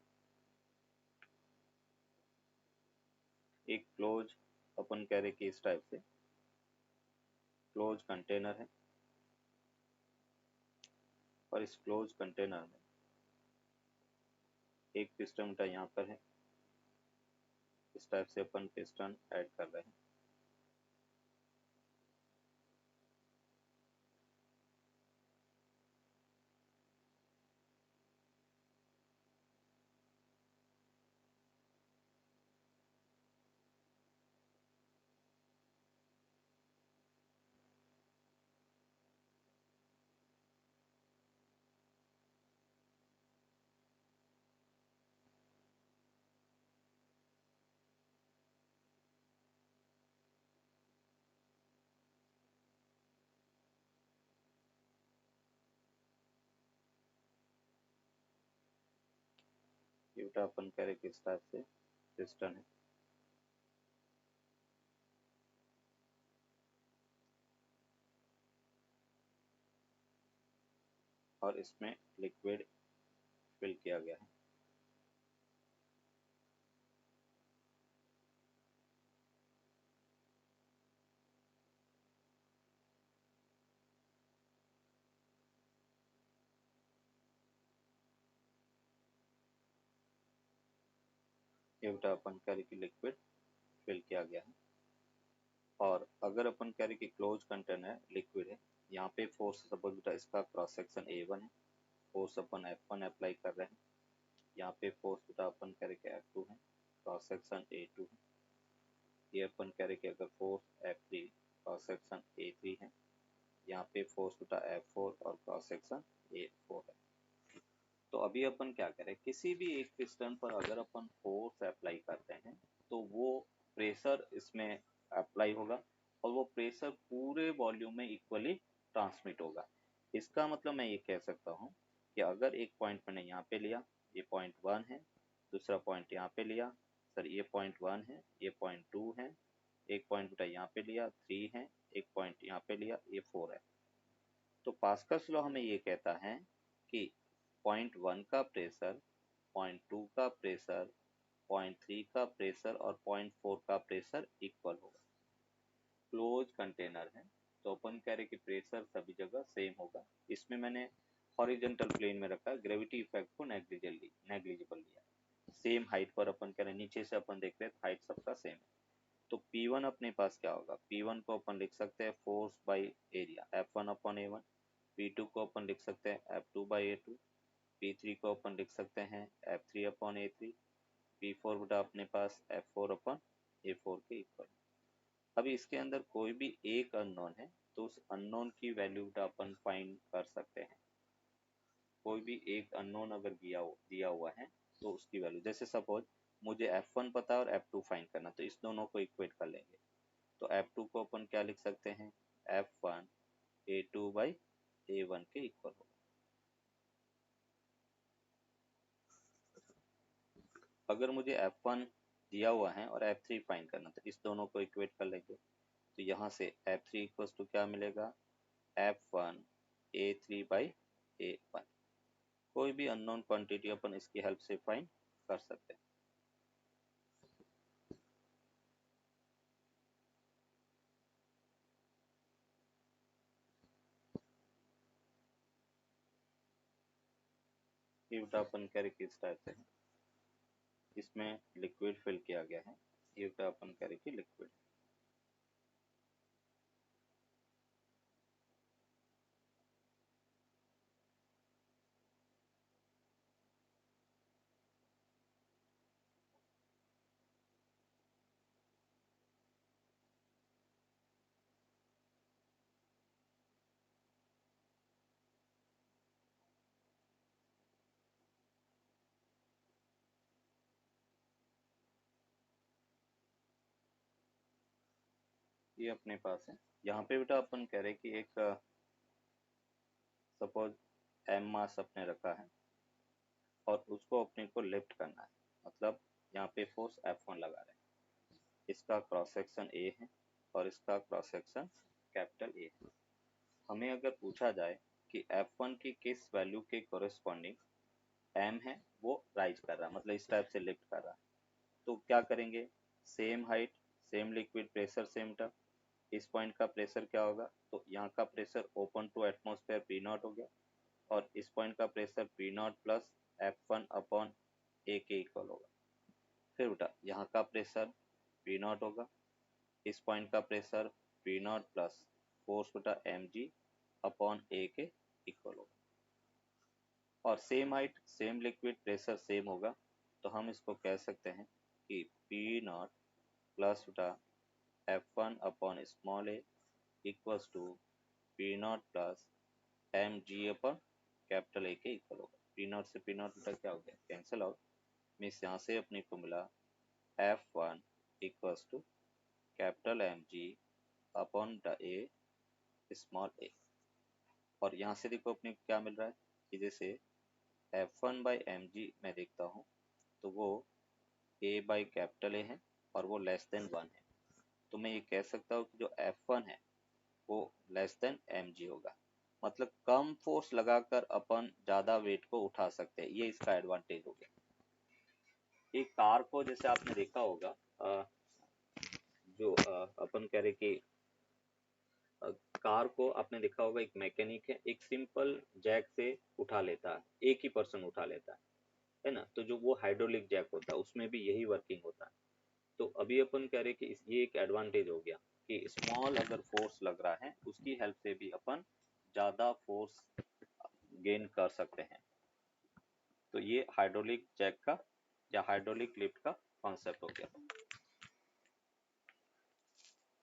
एक क्लोज, अपन कह रहे कि इस टाइप से क्लोज कंटेनर है और इस क्लोज कंटेनर में एक पिस्टन बेटा यहाँ पर है, इस टाइप से अपन पिस्टन ऐड कर रहे हैं। ये बेटा अपन कह रहे कि इस टाइप से पिस्टन है और इसमें लिक्विड फिल किया गया है। ये बेटा अपन कह रहे कि लिक्विड फिल किया गया है। और अगर अपन कह रहे कि क्लोज कंटेनर है, लिक्विड है, यहाँ पे फोर्स सपोज बेटा इसका क्रॉस सेक्शन A1 है, फोर्स अपन F1 अप्लाई कर रहे हैं, यहाँ पे फोर्स बेटा अपन कह रहे कि F2 है, क्रॉस सेक्शन A2 है। ये अपन कह रहे कि अगर force F3 cross section A3 है, यहाँ पे फोर्स बेटा F4 और क्रॉस सेक्शन A4 है। तो अभी अपन क्या करें, किसी भी एक पिस्टन पर अगर अपन फोर्स अप्लाई करते हैं तो वो प्रेशर इसमें अप्लाई होगा और वो प्रेशर पूरे वॉल्यूम में इक्वली ट्रांसमिट होगा। इसका मतलब मैं ये कह सकता हूँ कि अगर एक पॉइंट मैंने यहाँ पे लिया, ये पॉइंट 1 है, दूसरा पॉइंट यहाँ पे लिया, सर ये पॉइंट 1 है, ये पॉइंट 2 है, एक पॉइंट बेटा यहाँ पे लिया 3 है, एक पॉइंट यहाँ पे लिया ये 4 है। तो पास्कल्स लॉ हमें ये कहता है कि पॉइंट 1 का प्रेशर, पॉइंट 2 का प्रेशर, पॉइंट 3 का प्रेशर और पॉइंट 4 का प्रेशर इक्वल होगा। क्लोज कंटेनर है तो अपन कह रहे कि प्रेशर सभी जगह सेम होगा। इसमें मैंने हॉरिजॉन्टल प्लेन में रखा, ग्रेविटी इफेक्ट को नेग्लिजिबल लिया। सेम हाइट पर अपन कह रहे, नीचे से अपन देख रहे हैं हाइट सबका सेम है। तो P1 अपने पास क्या होगा, P1 को अपन लिख सकते हैं force by area F1 upon A1, P2 को अपन लिख सकते हैं F2 बाई A2, P3 को अपन लिख सकते हैं F3 अपॉन A3, P4 बेटा अपने पास F4 अपॉन A4 के इक्वल। अभी इसके अंदर कोई भी एक अननोन है तो उस अननोन की वैल्यू बेटा अपन फाइंड कर सकते हैं। कोई भी एक अननोन अगर दिया हुआ है तो उसकी वैल्यू, जैसे सपोज मुझे F1 पता है और F2 फाइंड करना, तो इस दोनों को इक्वेट कर लेंगे। तो F2 को अपन क्या लिख सकते हैं, F1 A2 बाई A1 के इक्वल होगा। अगर मुझे F1 दिया हुआ है और F3 फाइंड करना, तो इस दोनों को इक्वेट कर लेंगे। तो यहाँ से F3 इक्वल्स टू क्या मिलेगा, F1 A3/A1। कोई भी अननोन क्वांटिटी अपन इसकी हेल्प से फाइंड कर सकते हैं। ये बेटा अपन कह रहे किस टाइप से, इसमें लिक्विड फिल किया गया है, ये बेटा अपन कह रहे कि लिक्विड। ये अपने पास है। यहाँ पे बेटा अपन कह रहे कि एक सपोज एम मास अपने रखा है और उसको अपने को लिफ्ट करना है, मतलब यहाँ पे फोर्स F1 लगा रहे हैं। इसका क्रॉस सेक्शन A है और इसका क्रॉस सेक्शन कैपिटल A है। हमें अगर पूछा जाए कि F1 की किस वैल्यू के कोरिस्पॉन्डिंग M है वो राइज कर रहा है, मतलब इस टाइप से लिफ्ट कर रहा है, तो क्या करेंगे, same height same liquid pressure same term, इस पॉइंट का प्रेशर क्या होगा, तो यहाँ का pressure open to atmosphere P0 हो गया और इस पॉइंट का pressure P0 plus F1 upon A के इक्वल होगा। फिर बेटा यहाँ का प्रेशर P0 होगा, इस पॉइंट का प्रेशर P0 प्लस फोर्स बेटा mg अपॉन A के इक्वल होगा। और same height same liquid pressure same होगा, तो हम इसको कह सकते हैं कि P0 प्लस बेटा F1 upon small a equals to P0 plus mg upon capital A के इक्वल होगा। P0 से P0 बेटा क्या हो गया, कैंसिल आउट, मीन्स यहाँ से अपने को मिला F1 equals to capital mg upon A small a। और यहाँ से देखो अपने को क्या मिल रहा है कि जैसे F1 बाई mg मैं देखता हूँ तो वो A बाई कैपिटल A है और वो लेस देन 1 है, तो मैं ये कह सकता हूँ कि जो F1 है वो लेस देन mg होगा, मतलब कम फोर्स लगाकर अपन ज़्यादा वेट को उठा सकते हैं, ये इसका एडवांटेज हो गया। एक कार को जैसे आपने देखा होगा जो अपन कह रहे कि कार को आपने देखा होगा, एक मैकेनिक है, एक सिंपल जैक से उठा लेता है, एक ही पर्सन उठा लेता है ना, तो जो वो हाइड्रोलिक जैक होता है उसमें भी यही वर्किंग होता है। तो अभी अपन कह रहे कि ये एक एडवांटेज हो गया कि स्मॉल अगर फोर्स लग रहा है उसकी हेल्प से भी अपन ज़्यादा फोर्स गेन कर सकते हैं। तो ये हाइड्रोलिक जैक का या हाइड्रोलिक लिफ्ट का कॉन्सेप्ट हो गया।